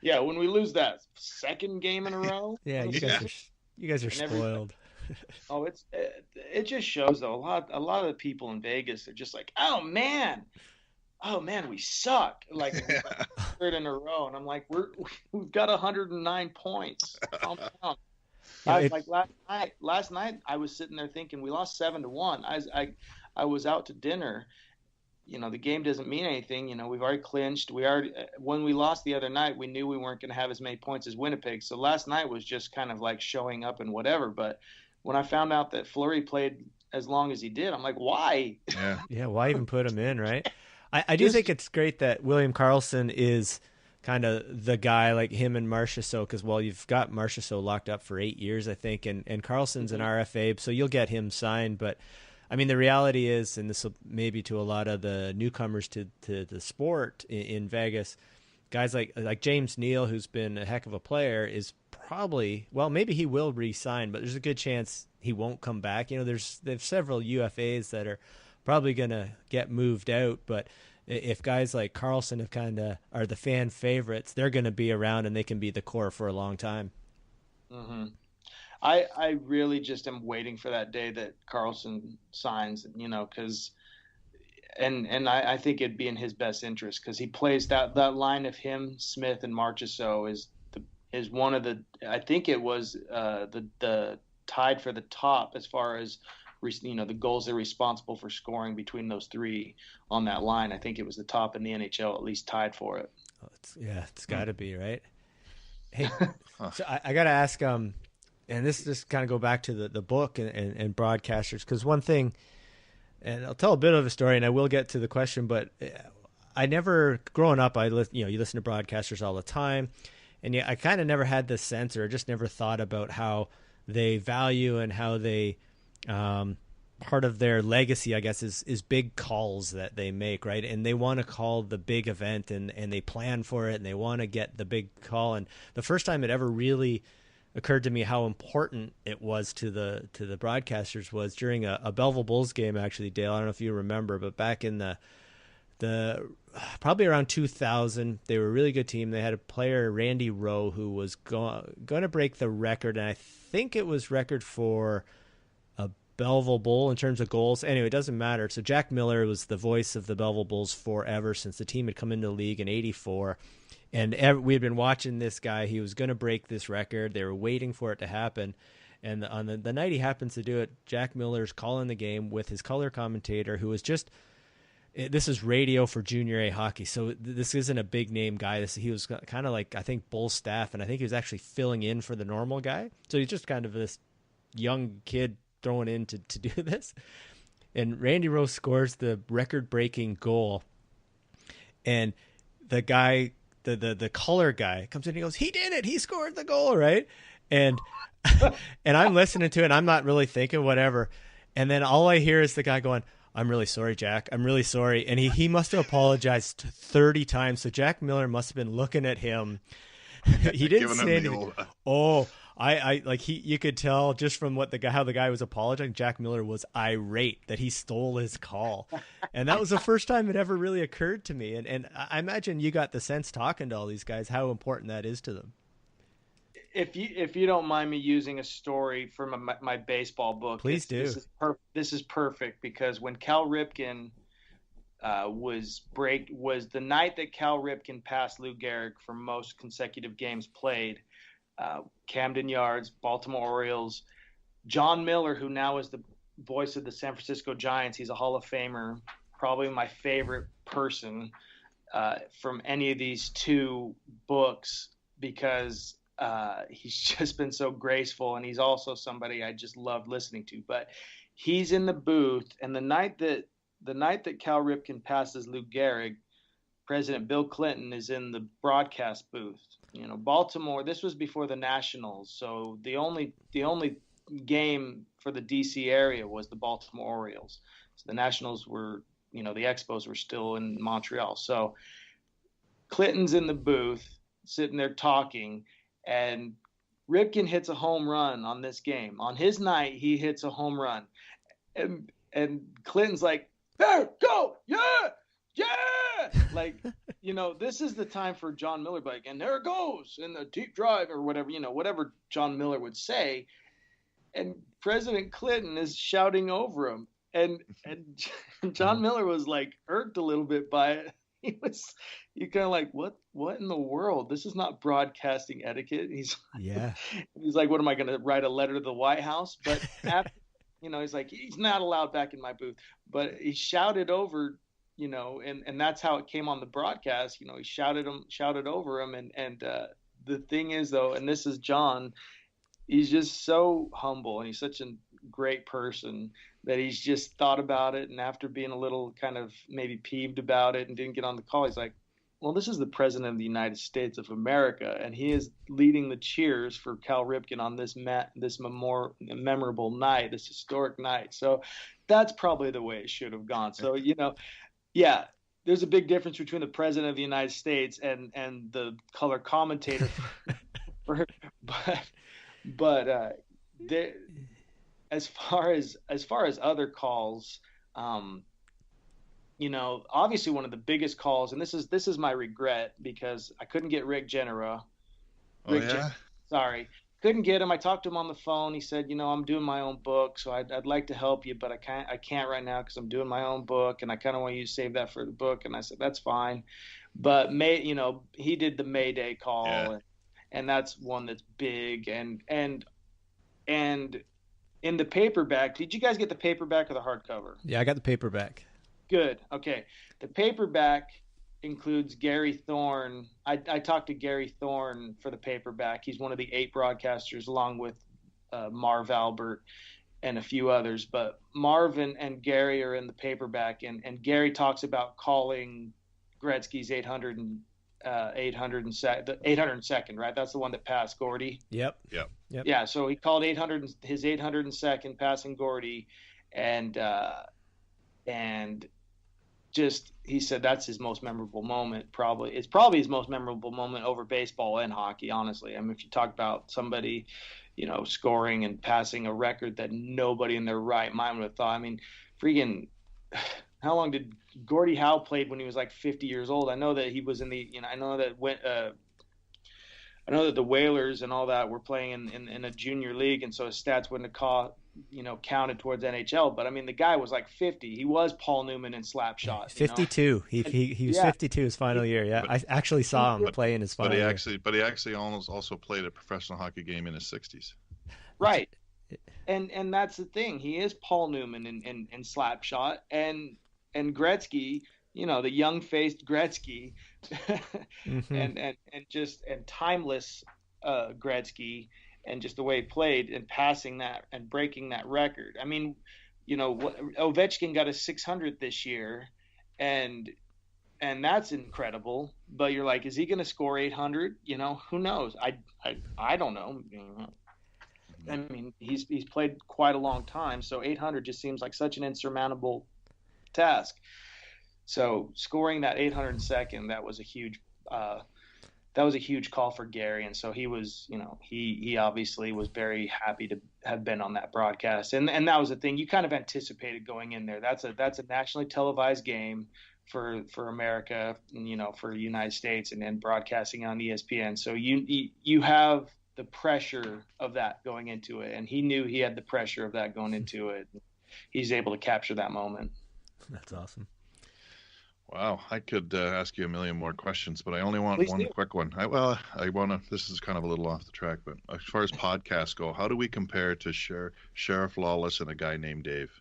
Speaker 3: we lose that second game in a row.
Speaker 1: Yeah, you guys are spoiled.
Speaker 3: It just shows though a lot of the people in Vegas are just like, oh man, we suck, like third in a row, and I'm like, we've got 109 points. Calm down. Like last night I was sitting there thinking we lost 7-1. I was out to dinner. The game doesn't mean anything. We've already clinched. When we lost the other night, we knew we weren't going to have as many points as Winnipeg. So last night was just kind of like showing up and whatever. But when I found out that Fleury played as long as he did, I'm like, why?
Speaker 1: Yeah, why even put him in, right? I do think it's great that William Karlsson is kind of the guy like him and Marchessault, because you've got Marchessault locked up for 8 years, I think, and Karlsson's an RFA, so you'll get him signed. But I mean, the reality is, and this will maybe to a lot of the newcomers to the sport in Vegas, guys like James Neal, who's been a heck of a player, is probably, maybe he will re-sign, but there's a good chance he won't come back. There's several UFAs that are probably going to get moved out, but if guys like Carlson have kind of are the fan favorites, they're going to be around and they can be the core for a long time.
Speaker 3: Mm-hmm. I really just am waiting for that day that Carlson signs, because I think it'd be in his best interest, because he plays that line of him, Smith, and Marchessault is one of the, I think it was the tied for the top as far as the goals they're responsible for scoring between those three on that line. I think it was the top in the NHL, at least tied for it.
Speaker 1: Oh, it's got to be, right? Hey, so I got to ask, and this just kind of go back to the book and broadcasters, because one thing, and I'll tell a bit of a story, and I will get to the question, but I never, growing up, you listen to broadcasters all the time, and I kind of never had this sense, or just never thought about how they value and how they, part of their legacy, I guess, is big calls that they make, right? And they want to call the big event, and they plan for it, and they want to get the big call. And the first time it ever really occurred to me how important it was to the broadcasters was during a Belleville Bulls game, actually, Dale. I don't know if you remember, but back in the probably around 2000, they were a really good team. They had a player, Randy Rowe, who was going to break the record, and I think it was record for a Belleville Bull in terms of goals. Anyway, it doesn't matter. So Jack Miller was the voice of the Belleville Bulls forever, since the team had come into the league in '84. And we had been watching this guy. He was going to break this record. They were waiting for it to happen. And on the night he happens to do it, Jack Miller's calling the game with his color commentator, who was just, this is radio for junior A hockey. So this isn't a big name guy. He was kind of like, I think, Bull staff. And I think he was actually filling in for the normal guy. So he's just kind of this young kid thrown in to do this. And Randy Rowe scores the record-breaking goal. And the guy, the color guy, comes in and he goes, "He did it! He scored the goal!" Right? And and I'm listening to it, and I'm not really thinking whatever. And then all I hear is the guy going, "I'm really sorry, Jack. I'm really sorry." And he must have apologized 30 times. So Jack Miller must have been looking at him. He didn't say anything. Oh, I like you could tell just from how the guy was apologizing. Jack Miller was irate that he stole his call, and that was the first time it ever really occurred to me. And I imagine you got the sense talking to all these guys how important that is to them.
Speaker 3: If you don't mind me using a story from my baseball book,
Speaker 1: please do.
Speaker 3: This is perfect, because when Cal Ripken was the night that Cal Ripken passed Lou Gehrig for most consecutive games played. Camden Yards, Baltimore Orioles. John Miller, who now is the voice of the San Francisco Giants, he's a Hall of Famer, probably my favorite person from any of these two books, because he's just been so graceful, and he's also somebody I just loved listening to. But he's in the booth, and the night that Cal Ripken passes Lou Gehrig, President Bill Clinton is in the broadcast booth. Baltimore, this was before the Nationals, so the only game for the DC area was the Baltimore Orioles. So the Nationals were, the Expos were still in Montreal. So Clinton's in the booth sitting there talking, and Ripken hits a home run on this game. On his night, he hits a home run. And Clinton's like, "There, go, yeah! Like, this is the time for John Miller, like, and there it goes in the deep drive," or whatever, whatever John Miller would say. And President Clinton is shouting over him. And John Miller was like irked a little bit by it. You kind of like, what in the world? This is not broadcasting etiquette. He's like, what am I going to write a letter to the White House? But after, he's like, he's not allowed back in my booth. But he shouted over, and that's how it came on the broadcast. He shouted over him. And the thing is, though, and this is John, he's just so humble, and he's such a great person that he's just thought about it. And after being a little kind of maybe peeved about it and didn't get on the call, he's like, well, this is the President of the United States of America, and he is leading the cheers for Cal Ripken on this memorable night, this historic night. So that's probably the way it should have gone. So, yeah, there's a big difference between the President of the United States and the color commentator. But as far as other calls, obviously one of the biggest calls, and this is my regret because I couldn't get Rick Genera. Sorry. Couldn't get him. I talked to him on the phone. He said, I'm doing my own book, so I'd like to help you, but I can't right now because I'm doing my own book, and I kind of want you to save that for the book. And I said, that's fine. But he did the Mayday call, and that's one that's big. And in the paperback, did you guys get the paperback or the hardcover?
Speaker 1: Yeah, I got the paperback.
Speaker 3: Good. Okay. The paperback includes Gary Thorne. I talked to Gary Thorne for the paperback. He's one of the 8 broadcasters, along with Marv Albert and a few others. But Marv and Gary are in the paperback, and Gary talks about calling Gretzky's 802nd, right? That's the one that passed Gordy.
Speaker 1: Yep.
Speaker 3: Yeah, so he called his 802nd, passing Gordy, and just, he said that's his most memorable moment. It's probably his most memorable moment over baseball and hockey, honestly. I mean, if you talk about somebody, scoring and passing a record that nobody in their right mind would have thought. I mean, freaking, how long did Gordie Howe played when he was like 50 years old? I know that he was in the, I know that the Whalers and all that were playing in a junior league, and so his stats wouldn't have counted towards NHL. But I mean, the guy was like 50. He was Paul Newman in Slapshot.
Speaker 1: 52. He was 52 his final year. Yeah, I actually saw him play in his final year.
Speaker 2: But he actually almost also played a professional hockey game in his 60s.
Speaker 3: Right. And that's the thing. He is Paul Newman in Slapshot, and Gretzky, the young-faced Gretzky,
Speaker 1: mm-hmm.
Speaker 3: and timeless Gretzky, and just the way he played and passing that and breaking that record. I mean, Ovechkin got a 600 this year, and that's incredible. But you're like, is he going to score 800? Who knows? I don't know. I mean, he's played quite a long time, so 800 just seems like such an insurmountable task. So scoring that 802nd, that was a huge call for Gary, and so he was, he obviously was very happy to have been on that broadcast, and that was the thing you kind of anticipated going in there. That's a nationally televised game for America, for the United States, and then broadcasting on ESPN. So you have the pressure of that going into it, and he knew he had the pressure of that going into it. He's able to capture that moment.
Speaker 1: That's awesome.
Speaker 2: Wow, I could ask you a million more questions, but I only want one quick one. This is kind of a little off the track, but as far as podcasts go, how do we compare to Sheriff Lawless and a guy named Dave?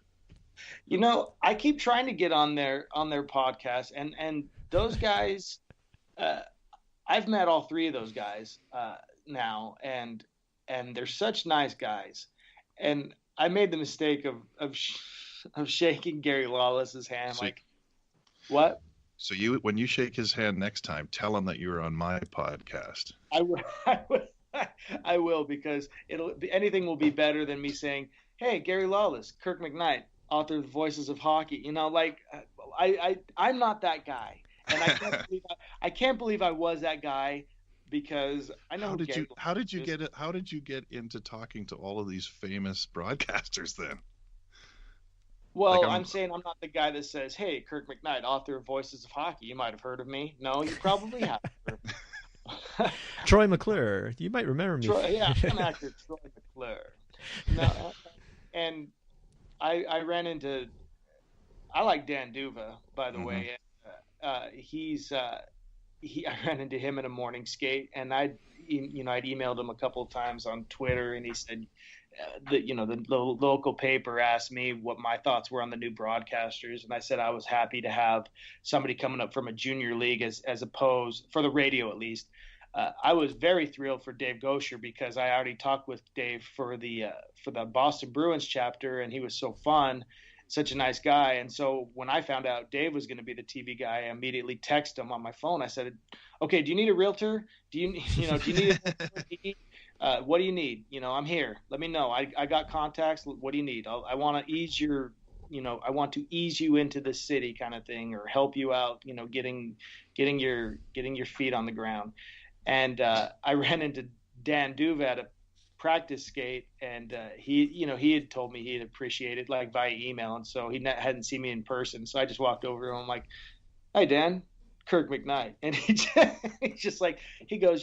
Speaker 3: I keep trying to get on their podcast, and those guys, I've met all 3 of those guys now, and they're such nice guys. And I made the mistake of shaking Gary Lawless's hand. What?
Speaker 2: So when you shake his hand next time, tell him that you were on my podcast.
Speaker 3: I will, because anything will be better than me saying, "Hey, Gary Lawless, Kirk McKnight, author of Voices of Hockey." I'm not that guy, and I can't believe I was that guy, because I know.
Speaker 2: How did you get into talking to all of these famous broadcasters then?
Speaker 3: Well, I'm saying I'm not the guy that says, "Hey, Kirk McKnight, author of Voices of Hockey, you might have heard of me." No, you probably have.
Speaker 1: Troy McClure, you might remember me.
Speaker 3: I'm actor Troy McClure. No, and I ran into. I like Dan Duva, by the way. I ran into him in a morning skate, and I'd emailed him a couple of times on Twitter, and he said, the local paper asked me what my thoughts were on the new broadcasters, and I said I was happy to have somebody coming up from a junior league as opposed, for the radio at least. I was very thrilled for Dave Gosher, because I already talked with Dave for the Boston Bruins chapter, and he was so fun, such a nice guy. And so when I found out Dave was going to be the TV guy, I immediately texted him on my phone. I said, "Okay, do you need a realtor? Do you need what do you need? I'm here. Let me know. I got contacts. What do you need? I want to ease your, I want to ease you into the city, kind of thing, or help you out, getting your feet on the ground." And I ran into Dan Duva at a practice skate, and he had told me he'd appreciate it like via email, and so he hadn't seen me in person. So I just walked over to him, like, "Hi, Dan, Kirk McKnight," and he's just like, he goes,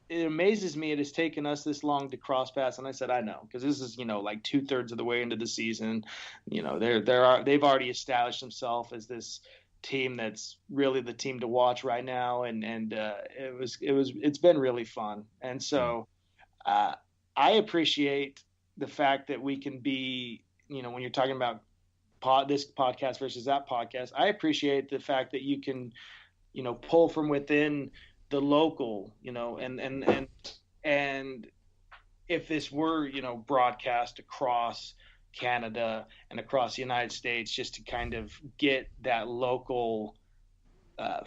Speaker 3: it amazes me it has taken us this long to cross paths. And I said, I know, because this is, like 2/3 of the way into the season. They've already established themselves as this team that's really the team to watch right now. And it's been really fun. And so I appreciate the fact that we can be, when you're talking about this podcast versus that podcast, I appreciate the fact that you can, pull from within the local, and if this were, broadcast across Canada and across the United States, just to kind of get that local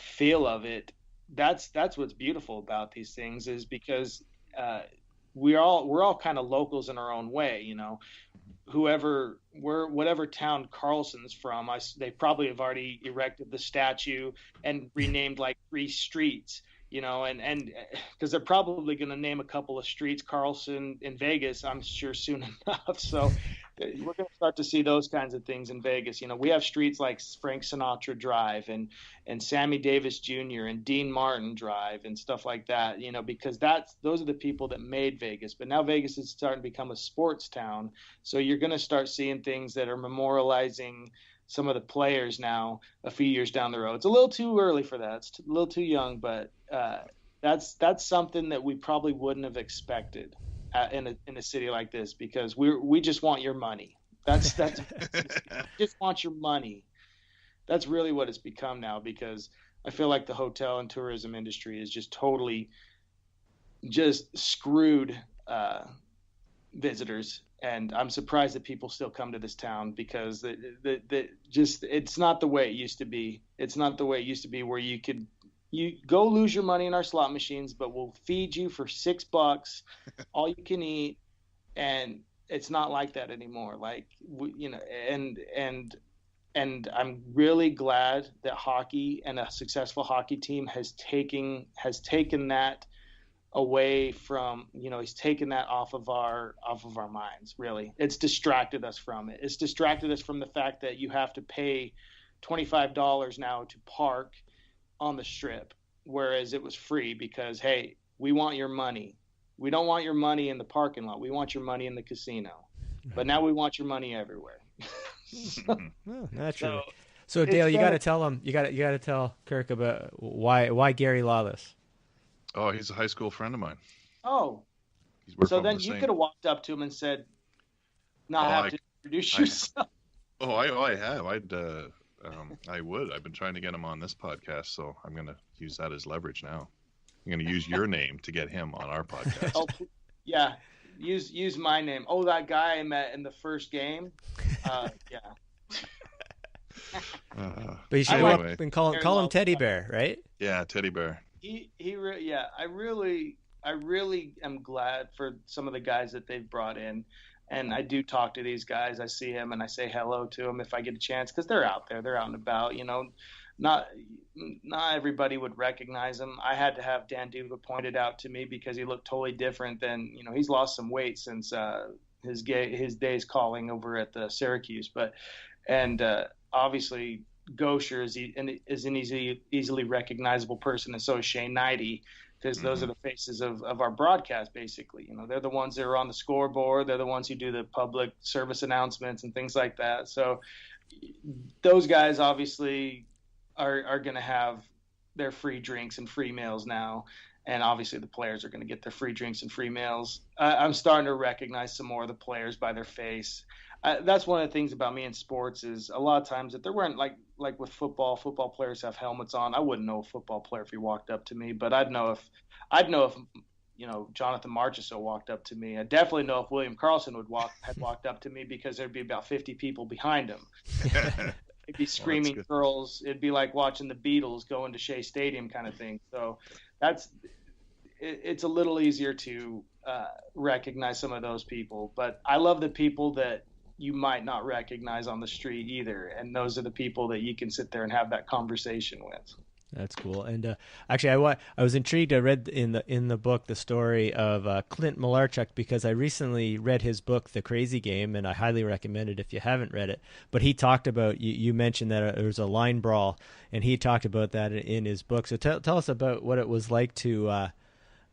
Speaker 3: feel of it, that's what's beautiful about these things, is because we're all kind of locals in our own way, whatever town Carlson's from, they probably have already erected the statue and renamed like 3 streets. And because they're probably going to name a couple of streets Carlson in Vegas, I'm sure, soon enough. So we're going to start to see those kinds of things in Vegas. We have streets like Frank Sinatra Drive and Sammy Davis Jr. and Dean Martin Drive and stuff like that, because those are the people that made Vegas. But now Vegas is starting to become a sports town. So you're going to start seeing things that are memorializing some of the players now a few years down the road. It's a little too early for that. It's a little too young, but that's something that we probably wouldn't have expected in a city like this, because we just want your money. That's just want your money. That's really what it's become now, because I feel like the hotel and tourism industry is just totally just screwed visitors. And I'm surprised that people still come to this town, because it's not the way it used to be. It's not the way it used to be, where you go lose your money in our slot machines, but we'll feed you for $6, all you can eat. And it's not like that anymore. Like, and I'm really glad that hockey and a successful hockey team has taken that away from, he's taken that off of our minds. Really, it's distracted us from it. It's distracted us from the fact that you have to pay $25 now to park on the strip, whereas it was free, because, hey, we want your money. We don't want your money in the parking lot. We want your money in the casino. But now we want your money everywhere.
Speaker 1: Well, naturally. So Dale, you got to tell him. You got to tell Kirk about why Gary Lawless.
Speaker 2: Oh, he's a high school friend of mine.
Speaker 3: Oh, so then you could have walked up to him and said, "Have to introduce yourself."
Speaker 2: Oh, I have. I would. I've been trying to get him on this podcast, so I'm going to use that as leverage now. I'm going to use your name to get him on our podcast.
Speaker 3: Oh, yeah. Use my name. Oh, that guy I met in the first game. Yeah.
Speaker 1: But you should call him Teddy Bear, right?
Speaker 2: Yeah, Teddy Bear.
Speaker 3: I really am glad for some of the guys that they've brought in, and I do talk to these guys. I see him and I say hello to them if I get a chance, because they're out there, they're out and about. Not everybody would recognize him. I had to have Dan Duva pointed out to me, because he looked totally different than, he's lost some weight since his days calling over at the Syracuse, and obviously Gosher is an easily recognizable person, and so is Shane Knighty, because those are the faces of our broadcast, basically. They're the ones that are on the scoreboard. They're the ones who do the public service announcements and things like that. So those guys obviously are going to have their free drinks and free meals now, and obviously the players are going to get their free drinks and free meals. I'm starting to recognize some more of the players by their face. That's one of the things about me in sports, is a lot of times that there weren't like with football players have helmets on. I wouldn't know a football player if he walked up to me, but I'd know if Jonathan Marchessault walked up to me. I definitely know if William Carlson had walked up to me, because there'd be about 50 people behind him. It'd be screaming girls. It'd be like watching the Beatles go into Shea Stadium kind of thing. So it's a little easier to recognize some of those people. But I love the people that you might not recognize on the street either, and those are the people that you can sit there and have that conversation with.
Speaker 1: That's cool. And actually, I was intrigued. I read in the book the story of Clint Malarchuk because I recently read his book, The Crazy Game, and I highly recommend it if you haven't read it. But he talked about you mentioned that there was a line brawl, and he talked about that in his book. So tell us about what it was like to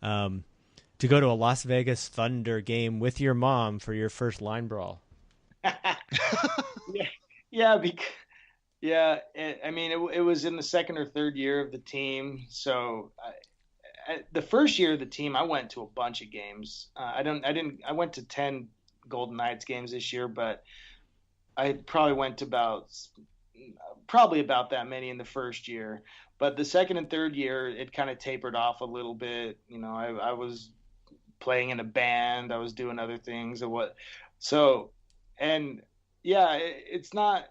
Speaker 1: go to a Las Vegas Thunder game with your mom for your first line brawl.
Speaker 3: Yeah. I mean, it was in the second or third year of the team. So the first year of the team, I went to a bunch of games. I went to 10 Golden Knights games this year, but I probably went to about that many in the first year. But the second and third year, it kind of tapered off a little bit. You know, I was playing in a band. I was doing other things it's not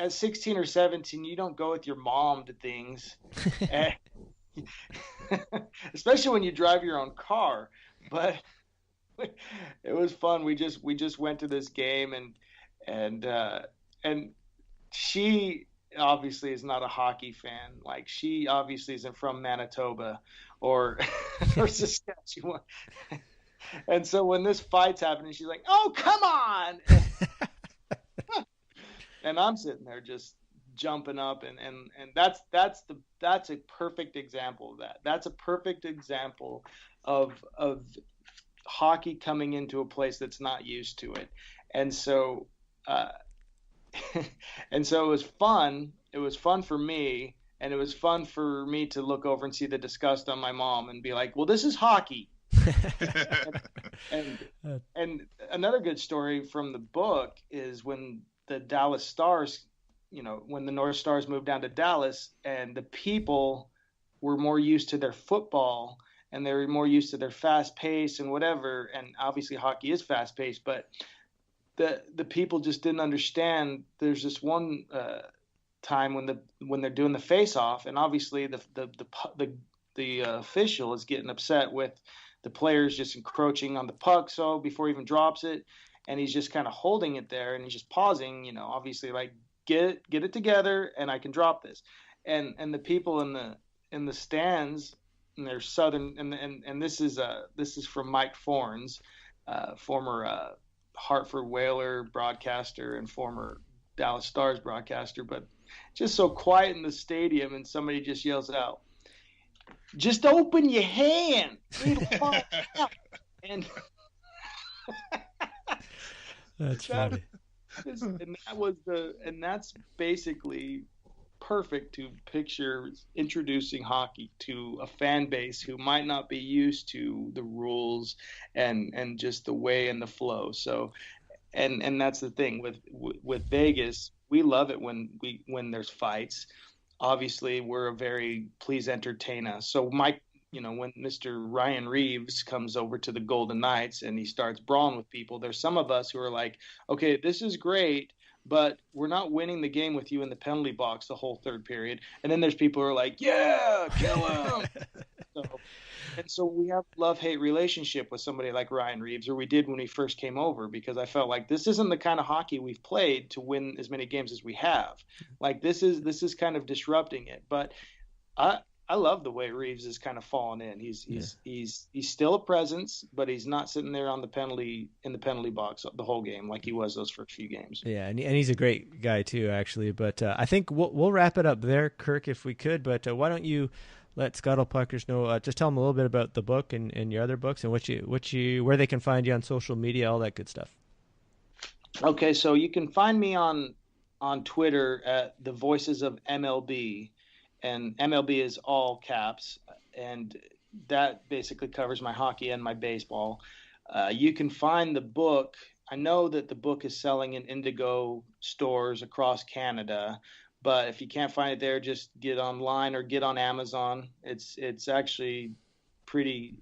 Speaker 3: at 16 or 17, you don't go with your mom to things, especially when you drive your own car. But it was fun. We just went to this game, and she obviously is not a hockey fan. Like, she obviously isn't from Manitoba or Saskatchewan. And so when this fight's happening, she's like, "Oh, come on!" And I'm sitting there just jumping up, and that's a perfect example of that. That's a perfect example of hockey coming into a place that's not used to it, and so and so it was fun. It was fun for me, and it was fun for me to look over and see the disgust on my mom and be like, "Well, this is hockey." and another good story from the book is when the Dallas Stars, when the North Stars moved down to Dallas, and the people were more used to their football and they were more used to their fast pace and whatever. And obviously hockey is fast paced, but the people just didn't understand. There's this one time when they're doing the face off, and obviously the official is getting upset with the players just encroaching on the puck. So before he even drops it, and he's just kind of holding it there, and he's just pausing, obviously like, get it together and I can drop this. And the people in the stands, and they're Southern, and this is from Mike Fornes, former Hartford Whaler broadcaster and former Dallas Stars broadcaster, but just so quiet in the stadium, and somebody just yells out, "Just open your hand." And
Speaker 1: that's funny.
Speaker 3: And that's basically perfect to picture introducing hockey to a fan base who might not be used to the rules and just the way and the flow. So, and that's the thing with Vegas, we love it when there's fights. Obviously, we're a very please entertain us. So when Mr. Ryan Reeves comes over to the Golden Knights and he starts brawling with people, there's some of us who are like, "Okay, this is great, but we're not winning the game with you in the penalty box the whole third period." And then there's people who are like, "Yeah, kill him." So we have love-hate relationship with somebody like Ryan Reeves, or we did when he first came over, because I felt like this isn't the kind of hockey we've played to win as many games as we have. Like, this is kind of disrupting it. But I love the way Reeves is kind of fallen in. He's still a presence, but he's not sitting there in the penalty box the whole game like he was those first few games.
Speaker 1: Yeah, and he's a great guy too, actually. But I think we'll wrap it up there, Kirk, if we could. But why don't you let Scuttlepuckers know? Just tell them a little bit about the book and your other books, and where they can find you on social media, all that good stuff.
Speaker 3: Okay, so you can find me on Twitter at the Voices of MLB. And MLB is all caps, and that basically covers my hockey and my baseball. You can find the book. I know that the book is selling in Indigo stores across Canada, but if you can't find it there, just get online or get on Amazon. It's actually pretty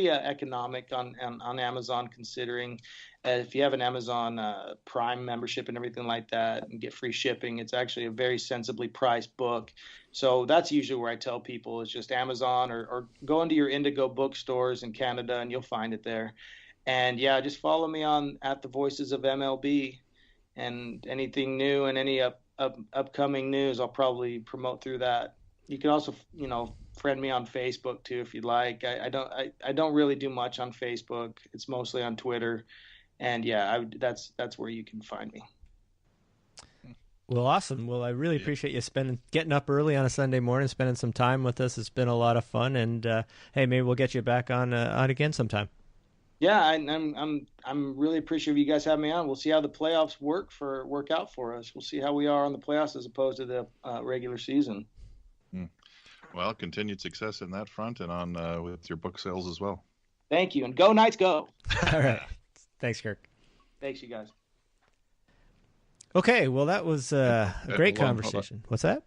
Speaker 3: economic on Amazon, considering if you have an Amazon Prime membership and everything like that and get free shipping, it's actually a very sensibly priced book. So that's usually where I tell people is just Amazon or go into your Indigo bookstores in Canada and you'll find it there. And just follow me at the Voices of MLB, and anything new and any upcoming news, I'll probably promote through that. You can also, friend me on Facebook too if you'd like. I don't really do much on Facebook. It's mostly on Twitter, and yeah, that's where you can find me.
Speaker 1: Well, awesome. Well, I really appreciate you getting up early on a Sunday morning, spending some time with us. It's been a lot of fun, and hey, maybe we'll get you back on again sometime.
Speaker 3: Yeah, I'm really appreciative you guys having me on. We'll see how the playoffs work out for us. We'll see how we are on the playoffs as opposed to the regular season.
Speaker 2: Well, continued success in that front and on with your book sales as well.
Speaker 3: Thank you, and go Knights, go!
Speaker 1: All right, thanks, Kirk.
Speaker 3: Thanks, you guys.
Speaker 1: Okay, well, that was a great conversation. What's that?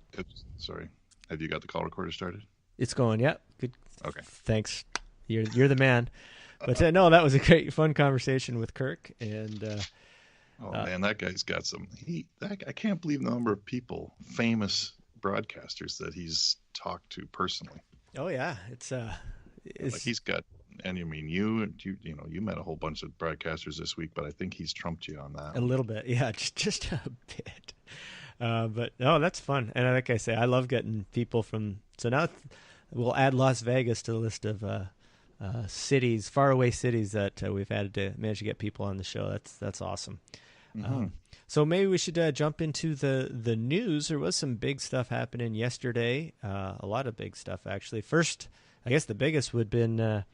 Speaker 2: Sorry, have you got the call recorder started?
Speaker 1: It's going. Yep. Good.
Speaker 2: Okay.
Speaker 1: Thanks. You're the man. But no, that was a great, fun conversation with Kirk. And
Speaker 2: man, that guy's got some. I can't believe the number of people, famous broadcasters, that he's talked to personally.
Speaker 1: Oh yeah, it's
Speaker 2: like he's got. And I mean, you met a whole bunch of broadcasters this week, but I think he's trumped you on that.
Speaker 1: A little bit, yeah, just a bit. But no, that's fun. And like I say, I love getting people from. So now we'll add Las Vegas to the list of cities, faraway cities that we've had to manage to get people on the show. That's awesome.
Speaker 2: Mm-hmm.
Speaker 1: So maybe we should jump into the news. There was some big stuff happening yesterday. A lot of big stuff, actually. First, I guess the biggest would have been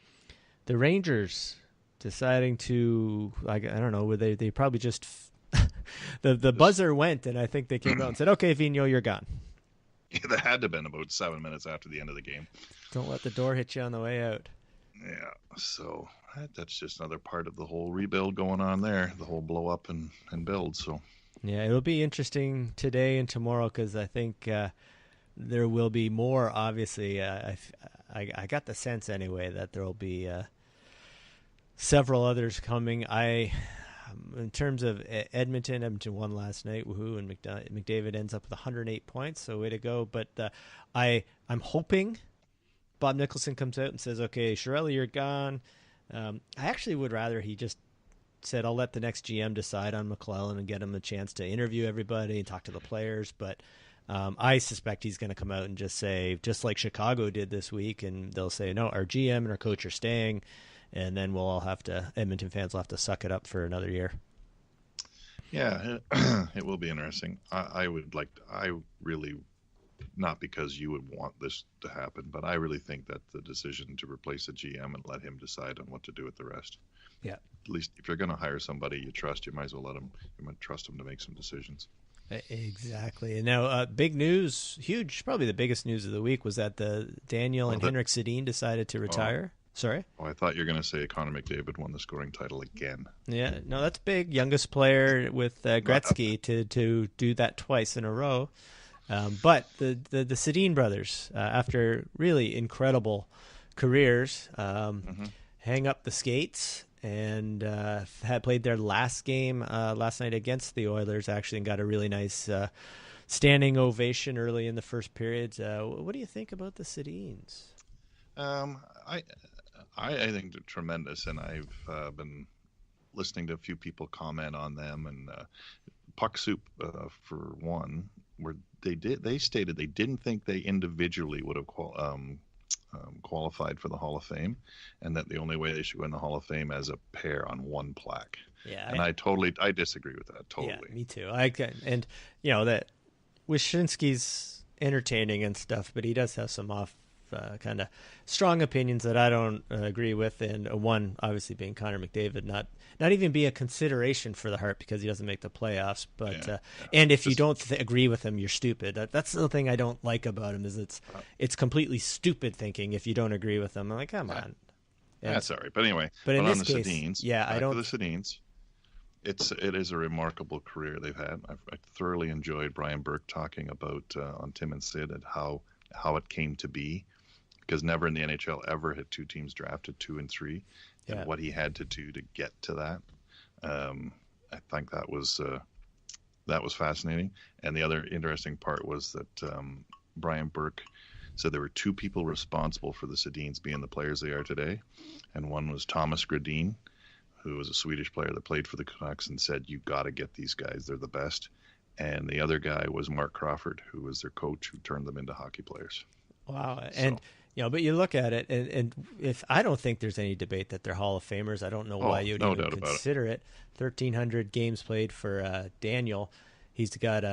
Speaker 1: the Rangers deciding to, I don't know, they probably just the buzzer went, and I think they came out and said, "Okay, Vigneault, you're gone."
Speaker 2: Yeah, that had to have been about 7 minutes after the end of the game.
Speaker 1: Don't let the door hit you on the way out.
Speaker 2: Yeah, so that's just another part of the whole rebuild going on there, the whole blow up and build. So
Speaker 1: yeah, it'll be interesting today and tomorrow because I think there will be more. Obviously, I got the sense anyway that there will be several others coming. In terms of Edmonton won last night, woohoo, and McDavid ends up with 108 points, so way to go. But I'm hoping Bob Nicholson comes out and says, "Okay, Chiarelli, you're gone." I actually would rather he just said, "I'll let the next GM decide on McClellan and get him a chance to interview everybody and talk to the players." But I suspect he's going to come out and just say, just like Chicago did this week, and they'll say, "No, our GM and our coach are staying," and then Edmonton fans will have to suck it up for another year.
Speaker 2: Yeah, it will be interesting. I really, not because you would want this to happen, but I really think that the decision to replace a GM and let him decide on what to do with the rest.
Speaker 1: Yeah.
Speaker 2: At least if you're going to hire somebody you trust, you might as well trust him to make some decisions.
Speaker 1: Exactly. And now, big news, huge, probably the biggest news of the week was that Henrik Sedin decided to retire. Sorry?
Speaker 2: Oh, I thought you were going to say Connor McDavid won the scoring title again.
Speaker 1: Yeah, no, that's big. Youngest player with Gretzky to do that twice in a row. But the Sedin brothers, after really incredible careers, hang up the skates and had played their last game last night against the Oilers, actually, and got a really nice standing ovation early in the first period. What do you think about the Sedins?
Speaker 2: I think they're tremendous, and I've been listening to a few people comment on them, and Puck Soup, for one, where they stated they didn't think they individually would have qualified for the Hall of Fame, and that the only way they should win the Hall of Fame as a pair on one plaque. Yeah, and I disagree with that totally.
Speaker 1: Yeah, me too. And that Wyshynski's entertaining and stuff, but he does have some off kind of strong opinions that I don't agree with, and one obviously being Connor McDavid not even be a consideration for the Hart because he doesn't make the playoffs. But and if you don't agree with him, you're stupid. That's the thing I don't like about him is it's completely stupid thinking if you don't agree with him. I'm like, come on.
Speaker 2: That's all right. But anyway,
Speaker 1: but in
Speaker 2: on
Speaker 1: this
Speaker 2: the
Speaker 1: case,
Speaker 2: Sedins,
Speaker 1: I don't.
Speaker 2: For the Sedins, it is a remarkable career they've had. I thoroughly enjoyed Brian Burke talking about on Tim and Sid and how it came to be. Because never in the NHL ever had two teams drafted 2 and 3, and what he had to do to get to that. I think that was fascinating. And the other interesting part was that Brian Burke said there were 2 people responsible for the Sedins being the players they are today, and one was Thomas Gradin, who was a Swedish player that played for the Canucks, and said, "You got to get these guys; they're the best." and the other guy was Mark Crawford, who was their coach, who turned them into hockey players.
Speaker 1: Wow. And, but you look at it, and if I don't think there's any debate that they're Hall of Famers. I don't know why you'd even consider it. 1,300 games played for Daniel. He's got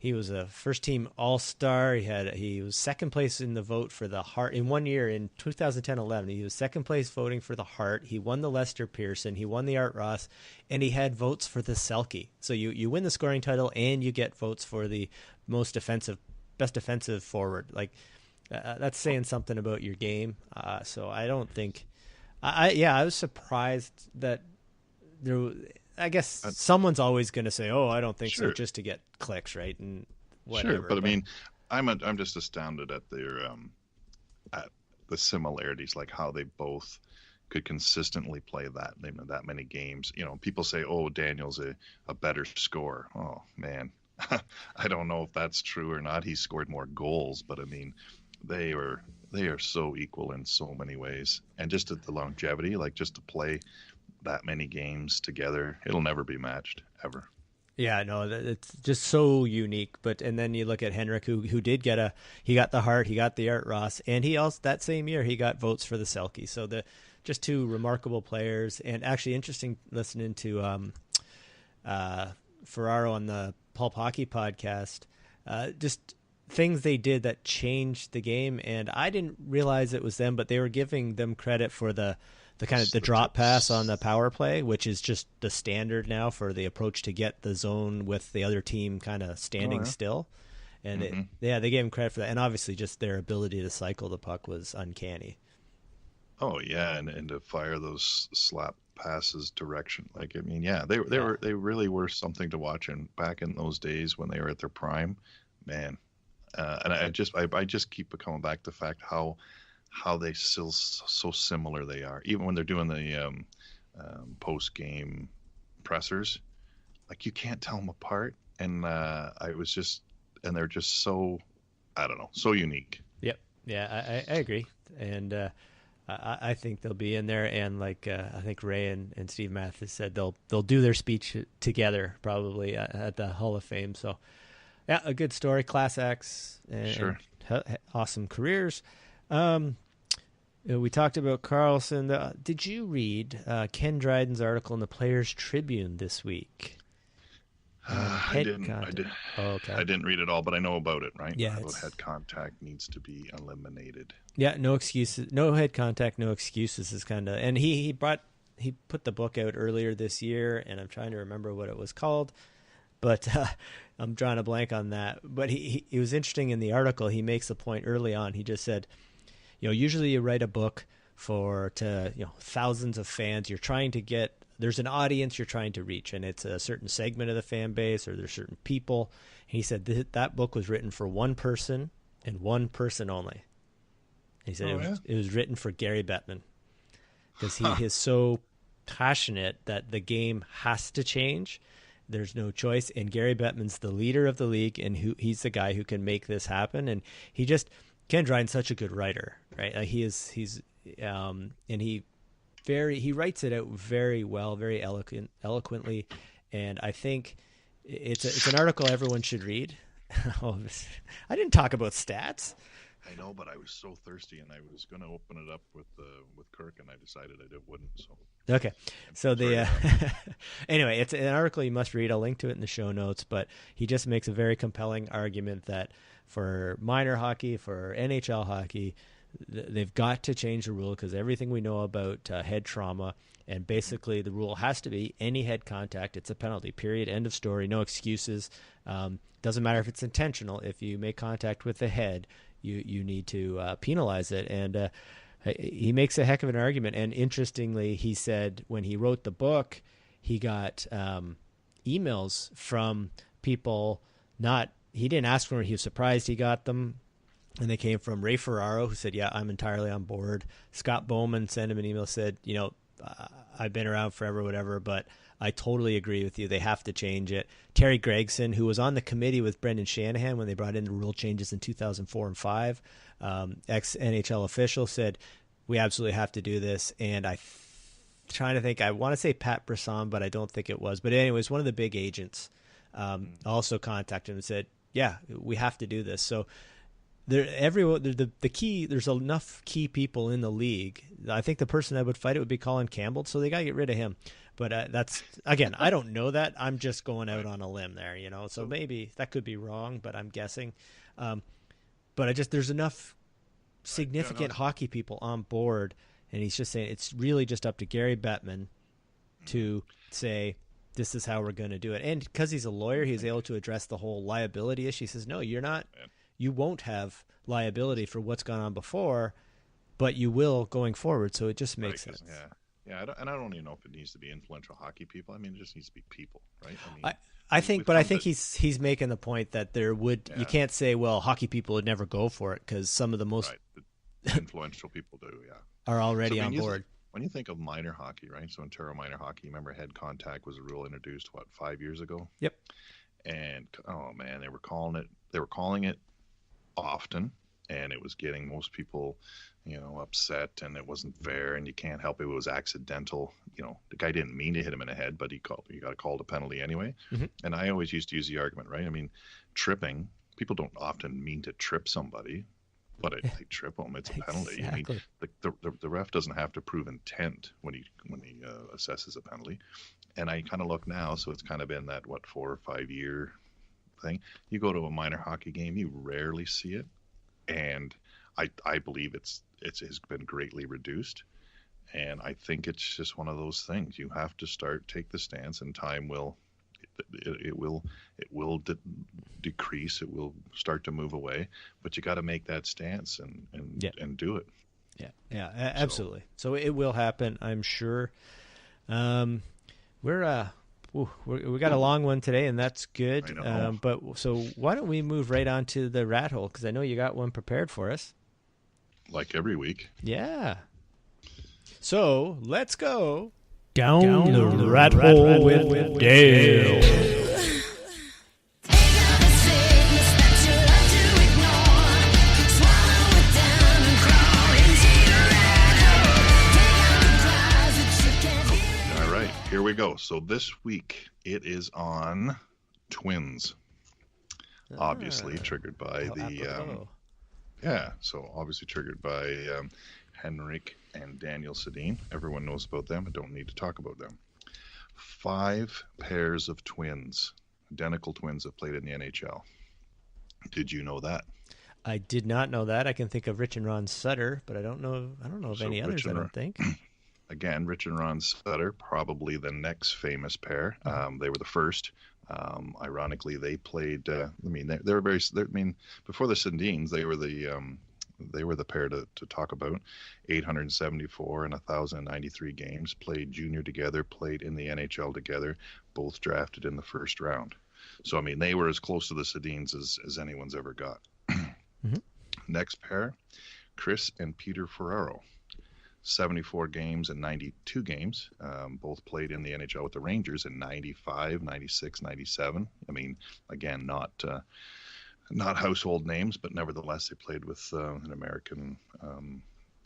Speaker 1: he was a first-team All-Star. He was second place in the vote for the Hart in 1 year in 2010-11. He was second place voting for the Hart. He won the Lester Pearson. He won the Art Ross, and he had votes for the Selke. So you win the scoring title, and you get votes for the best defensive forward. Like that's saying something about your game. So I don't think. I was surprised that there. I guess someone's always going to say, "Oh, I don't think so," just to get clicks, right? And whatever.
Speaker 2: Sure, but I mean, I'm just astounded at their at the similarities, like how they both could consistently play that many games. People say, "Oh, Daniel's a better scorer." Oh man, I don't know if that's true or not. He scored more goals, but I mean, they are so equal in so many ways, and just at the longevity, like just to play that many games together, it'll never be matched ever.
Speaker 1: Yeah, no, it's just so unique. And then you look at Henrik, who did he got the Hart, he got the Art Ross, and he also that same year he got votes for the Selke. So just two remarkable players, and actually interesting listening to Ferraro on the Pulp Hockey podcast. Just things they did that changed the game, and I didn't realize it was them, but they were giving them credit for the kind of the drop pass on the power play, which is just the standard now for the approach to get the zone with the other team kind of standing still. And they gave them credit for that. And obviously just their ability to cycle the puck was uncanny.
Speaker 2: Oh yeah. And to fire those slap passes direction. Like, I mean, yeah, they really were something to watch. And back in those days when they were at their prime, man. And I just keep coming back to the fact how they still so similar they are, even when they're doing the post game pressers. Like, you can't tell them apart, and they're just so, I don't know, so unique.
Speaker 1: Yep, yeah, I agree, and I think they'll be in there, and like I think Ray and Steve Mathis said they'll do their speech together probably at the Hall of Fame. So yeah, a good story, Class X, and awesome careers. We talked about Carlson. Did you read Ken Dryden's article in the Players Tribune this week?
Speaker 2: I didn't.
Speaker 1: Oh, okay.
Speaker 2: I didn't read it all, but I know about it, right?
Speaker 1: Yeah.
Speaker 2: About head contact needs to be eliminated.
Speaker 1: Yeah, no excuses. No head contact, no excuses is kind of. And he put the book out earlier this year, and I'm trying to remember what it was called, but I'm drawing a blank on that. But he was interesting in the article. He makes a point early on. He just said, usually you write a book to thousands of fans. You're trying to get, there's an audience you're trying to reach, and it's a certain segment of the fan base, or there's certain people. And he said that book was written for one person and one person only. He said it was written for Gary Bettman, because he is so passionate that the game has to change. There's no choice, and Gary Bettman's the leader of the league, and he's the guy who can make this happen. And Ken Dryden's such a good writer, right? And he writes it out very well, very eloquently, and I think it's an article everyone should read. I didn't talk about stats.
Speaker 2: I know, but I was so thirsty, and I was going to open it up with Kirk, and I decided I wouldn't. So
Speaker 1: okay, so anyway, it's an article you must read. I'll link to it in the show notes. But he just makes a very compelling argument that for minor hockey, for NHL hockey, they've got to change the rule, because everything we know about head trauma, and basically the rule has to be any head contact, it's a penalty, period, end of story, no excuses. Doesn't matter if it's intentional. If you make contact with the head, you need to penalize it. And he makes a heck of an argument. And interestingly, he said when he wrote the book, he got emails from people he didn't ask for them. He was surprised he got them. And they came from Ray Ferraro, who said, yeah, I'm entirely on board. Scott Bowman sent him an email, said, I've been around forever, whatever, but I totally agree with you. They have to change it. Terry Gregson, who was on the committee with Brendan Shanahan when they brought in the rule changes in 2004 and 5, ex-NHL official, said, we absolutely have to do this. And trying to think, I want to say Pat Brisson, but I don't think it was. But anyways, one of the big agents also contacted him and said, yeah, we have to do this. So the key, there's enough key people in the league. I think the person that would fight it would be Colin Campbell, so they got to get rid of him. But that's, again, I don't know that. I'm just going out on a limb there, so maybe that could be wrong, but I'm guessing. But there's enough significant hockey people on board, and he's just saying it's really just up to Gary Bettman to say, this is how we're going to do it. And because he's a lawyer, he's able to address the whole liability issue. He says, no, you're not. You won't have liability for what's gone on before, but you will going forward. So it just makes sense.
Speaker 2: Yeah. I don't even know if it needs to be influential hockey people. I mean, it just needs to be people, right?
Speaker 1: I think he's making the point that you can't say, well, hockey people would never go for it because some of the most
Speaker 2: influential people do,
Speaker 1: are already on board.
Speaker 2: When you think of minor hockey, right? So Ontario minor hockey, remember head contact was a rule introduced 5 years ago?
Speaker 1: Yep.
Speaker 2: And oh man, they were calling it often, and it was getting most people, upset, and it wasn't fair, and you can't help it. It was accidental. The guy didn't mean to hit him in the head, but you got called a penalty anyway. Mm-hmm. And I always used to use the argument, right? I mean, tripping, people don't often mean to trip somebody, but they trip them. It's a penalty.
Speaker 1: Exactly.
Speaker 2: I mean, the ref doesn't have to prove intent when he assesses a penalty. And I kind of look now, so it's kind of been that 4 or 5 year thing. You go to a minor hockey game, you rarely see it, and I believe it has been greatly reduced. And I think it's just one of those things. You have to take the stance, and time will. It will decrease. It will start to move away, but you got to make that stance and do it.
Speaker 1: Yeah, absolutely. So it will happen, I'm sure. We got a long one today, and that's good. But so why don't we move right on to the rat hole, because I know you got one prepared for us.
Speaker 2: Like every week.
Speaker 1: Yeah. So let's go.
Speaker 4: Down the rat hole with Dale.
Speaker 2: All right, here we go. So this week it is on twins. Obviously triggered by obviously triggered by Henrik and Daniel Sedin. Everyone knows about them. I don't need to talk about them. 5 pairs of twins, identical twins, have played in the NHL. Did you know that?
Speaker 1: I did not know that. I can think of Rich and Ron Sutter, but I don't know of any others, I don't think.
Speaker 2: Again, Rich and Ron Sutter, probably the next famous pair. They were the first. Ironically, they played. They were very. Before the Sedins, they were the pair to talk about. 874 and 1,093 games, played junior together, played in the NHL together, both drafted in the first round. So, they were as close to the Sedins as anyone's ever got. Mm-hmm. Next pair, Chris and Peter Ferraro. 74 games and 92 games, both played in the NHL with the Rangers in 95, 96, 97. Again, not household names, but nevertheless, they played with an American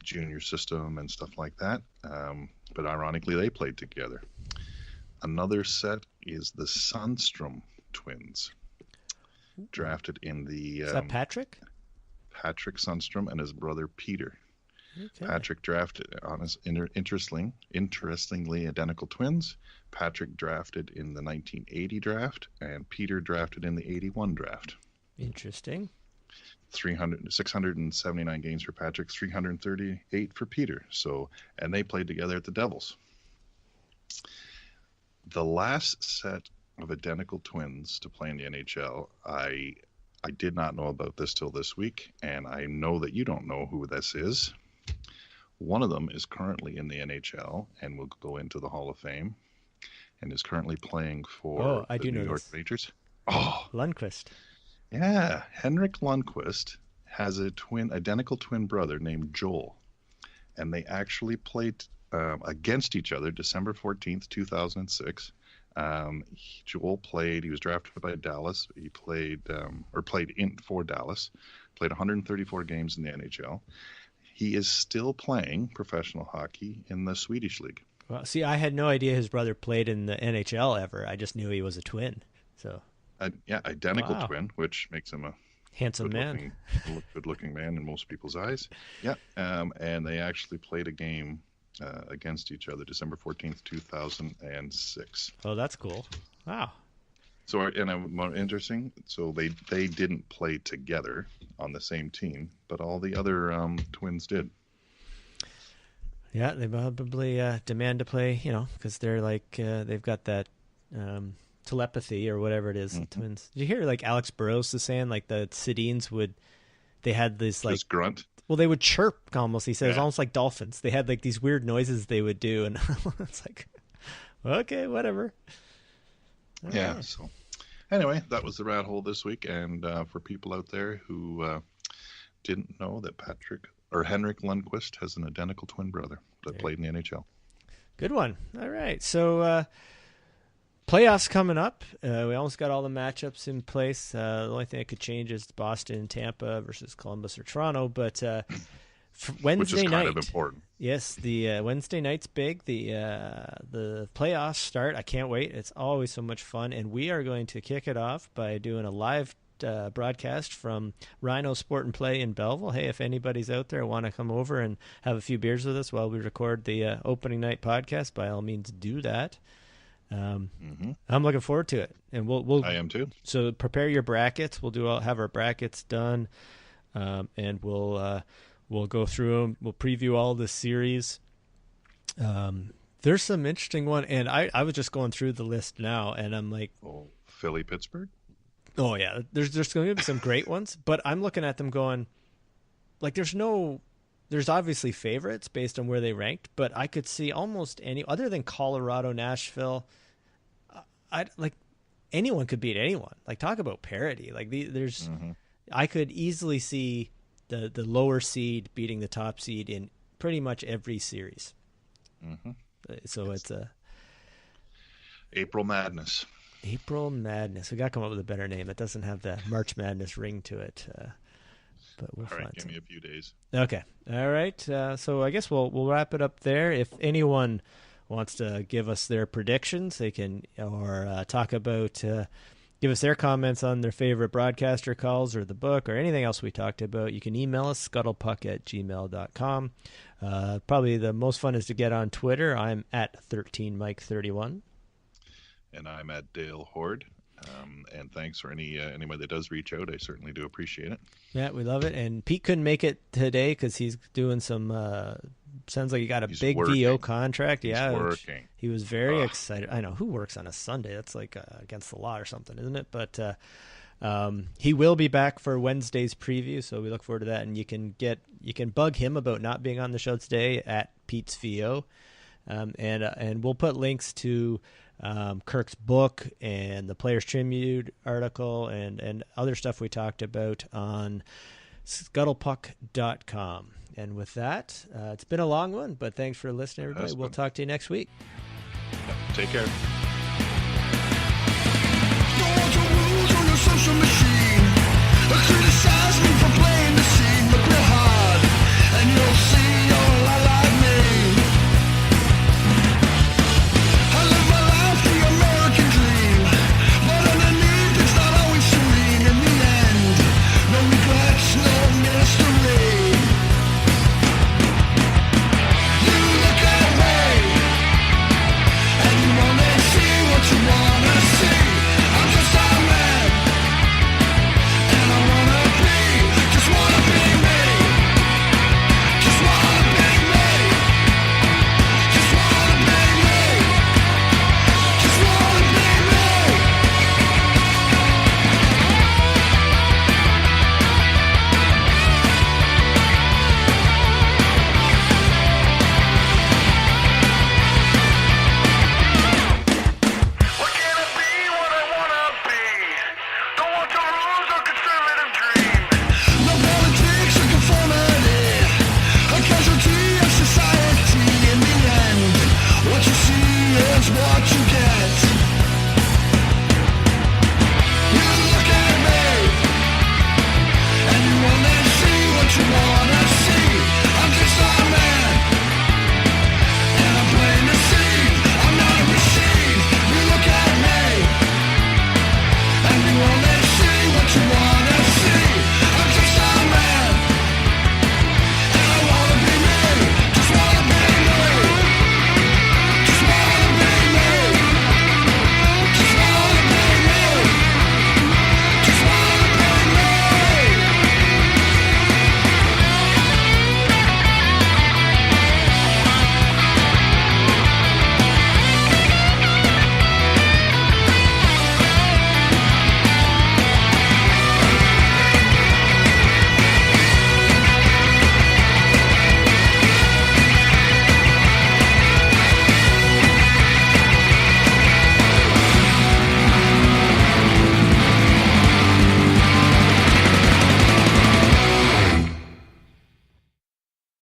Speaker 2: junior system and stuff like that. But ironically, they played together. Another set is the Sundstrom twins, drafted in the...
Speaker 1: Is that Patrick?
Speaker 2: Patrick Sundstrom and his brother Peter.
Speaker 1: Okay.
Speaker 2: Patrick drafted on his interestingly identical twins. Patrick drafted in the 1980 draft, and Peter drafted in the 81 draft.
Speaker 1: Interesting.
Speaker 2: 679 games for Patrick, 338 for Peter. So, and they played together at the Devils. The last set of identical twins to play in the NHL, I did not know about this till this week, and I know that you don't know who this is. One of them is currently in the NHL and will go into the Hall of Fame, and is currently playing for the New York Rangers. Oh,
Speaker 1: Lundqvist.
Speaker 2: Yeah, Henrik Lundqvist has a identical twin brother named Joel, and they actually played against each other December 14th, 2006. Joel played. He was drafted by Dallas. He played for Dallas. Played 134 games in the NHL. He is still playing professional hockey in the Swedish league.
Speaker 1: Well, see, I had no idea his brother played in the NHL ever. I just knew he was a twin. So
Speaker 2: Identical
Speaker 1: Wow.
Speaker 2: twin, which makes him a
Speaker 1: Handsome man.
Speaker 2: good-looking man in most people's eyes. Yeah, and they actually played a game against each other December 14th, 2006.
Speaker 1: Oh, that's cool. Wow.
Speaker 2: So, more interesting. So they didn't play together on the same team, but all the other twins did.
Speaker 1: Yeah, they probably demand to play, because they're like they've got that telepathy or whatever it is. The twins. Did you hear like Alex Burrows is saying like the Sedins they had this like
Speaker 2: Just grunt.
Speaker 1: Well, they would chirp almost. He said it was almost like dolphins. They had like these weird noises they would do, and it's like, okay, whatever. All
Speaker 2: Yeah.
Speaker 1: right.
Speaker 2: So anyway, that was the rat hole this week, and for people out there who didn't know that Henrik Lundqvist has an identical twin brother that played in the NHL.
Speaker 1: Good one. All right. So playoffs coming up. We almost got all the matchups in place. The only thing that could change is Boston and Tampa versus Columbus or Toronto. But Wednesday
Speaker 2: Which is
Speaker 1: night,
Speaker 2: kind of important.
Speaker 1: yes, the Wednesday night's big. The playoffs start. I can't wait. It's always so much fun. And we are going to kick it off by doing a live broadcast from Rhino Sport and Play in Belleville. Hey, if anybody's out there want to come over and have a few beers with us while we record the opening night podcast, by all means do that. I'm looking forward to it, and we'll
Speaker 2: I am too.
Speaker 1: So prepare your brackets. We'll have our brackets done, and we'll go through them. We'll preview all the series. There's some interesting one, and I was just going through the list now, and I'm like,
Speaker 2: Philly, Pittsburgh.
Speaker 1: oh yeah, there's going to be some great ones, but I'm looking at them going, like, there's obviously favorites based on where they ranked, but I could see almost any other than Colorado, Nashville. Anyone could beat anyone. Like, talk about parity. Like I could easily see the lower seed beating the top seed in pretty much every series. So it's
Speaker 2: April Madness.
Speaker 1: April Madness. We got to come up with a better name. It doesn't have the March Madness ring to it. But we'll find
Speaker 2: give me a few days.
Speaker 1: Okay. All right. So I guess we'll wrap it up there. If anyone wants to give us their predictions, they can, or talk about, give us their comments on their favorite broadcaster calls or the book or anything else we talked about, you can email us, scuttlepuck@gmail.com. Probably the most fun is to get on Twitter. I'm at 13Mike31.
Speaker 2: And I'm at Dale Horde. And thanks for anybody that does reach out. I certainly do appreciate it.
Speaker 1: Yeah, we love it. And Pete couldn't make it today because he's doing some. Sounds like he got a big VO contract.
Speaker 2: He's working.
Speaker 1: He was very excited. I know, who works on a Sunday? That's like against the law or something, isn't it? But he will be back for Wednesday's preview, so we look forward to that. And you can bug him about not being on the show today at Pete's VO, and we'll put links to Kirk's book and the Players Tribute article and other stuff we talked about on scuttlepuck.com. And with that, it's been a long one, but thanks for listening, everybody. We'll talk to you next week.
Speaker 2: Take care.
Speaker 5: Social machine, criticize me for playing the scene. Look real hard, and you'll see you're a lot like me. I live my life the American dream, but underneath it's not always serene. In the end, no regrets, no mystery. You look at me, and you only see what you wanna see. I'm just a man. What you see is what you get.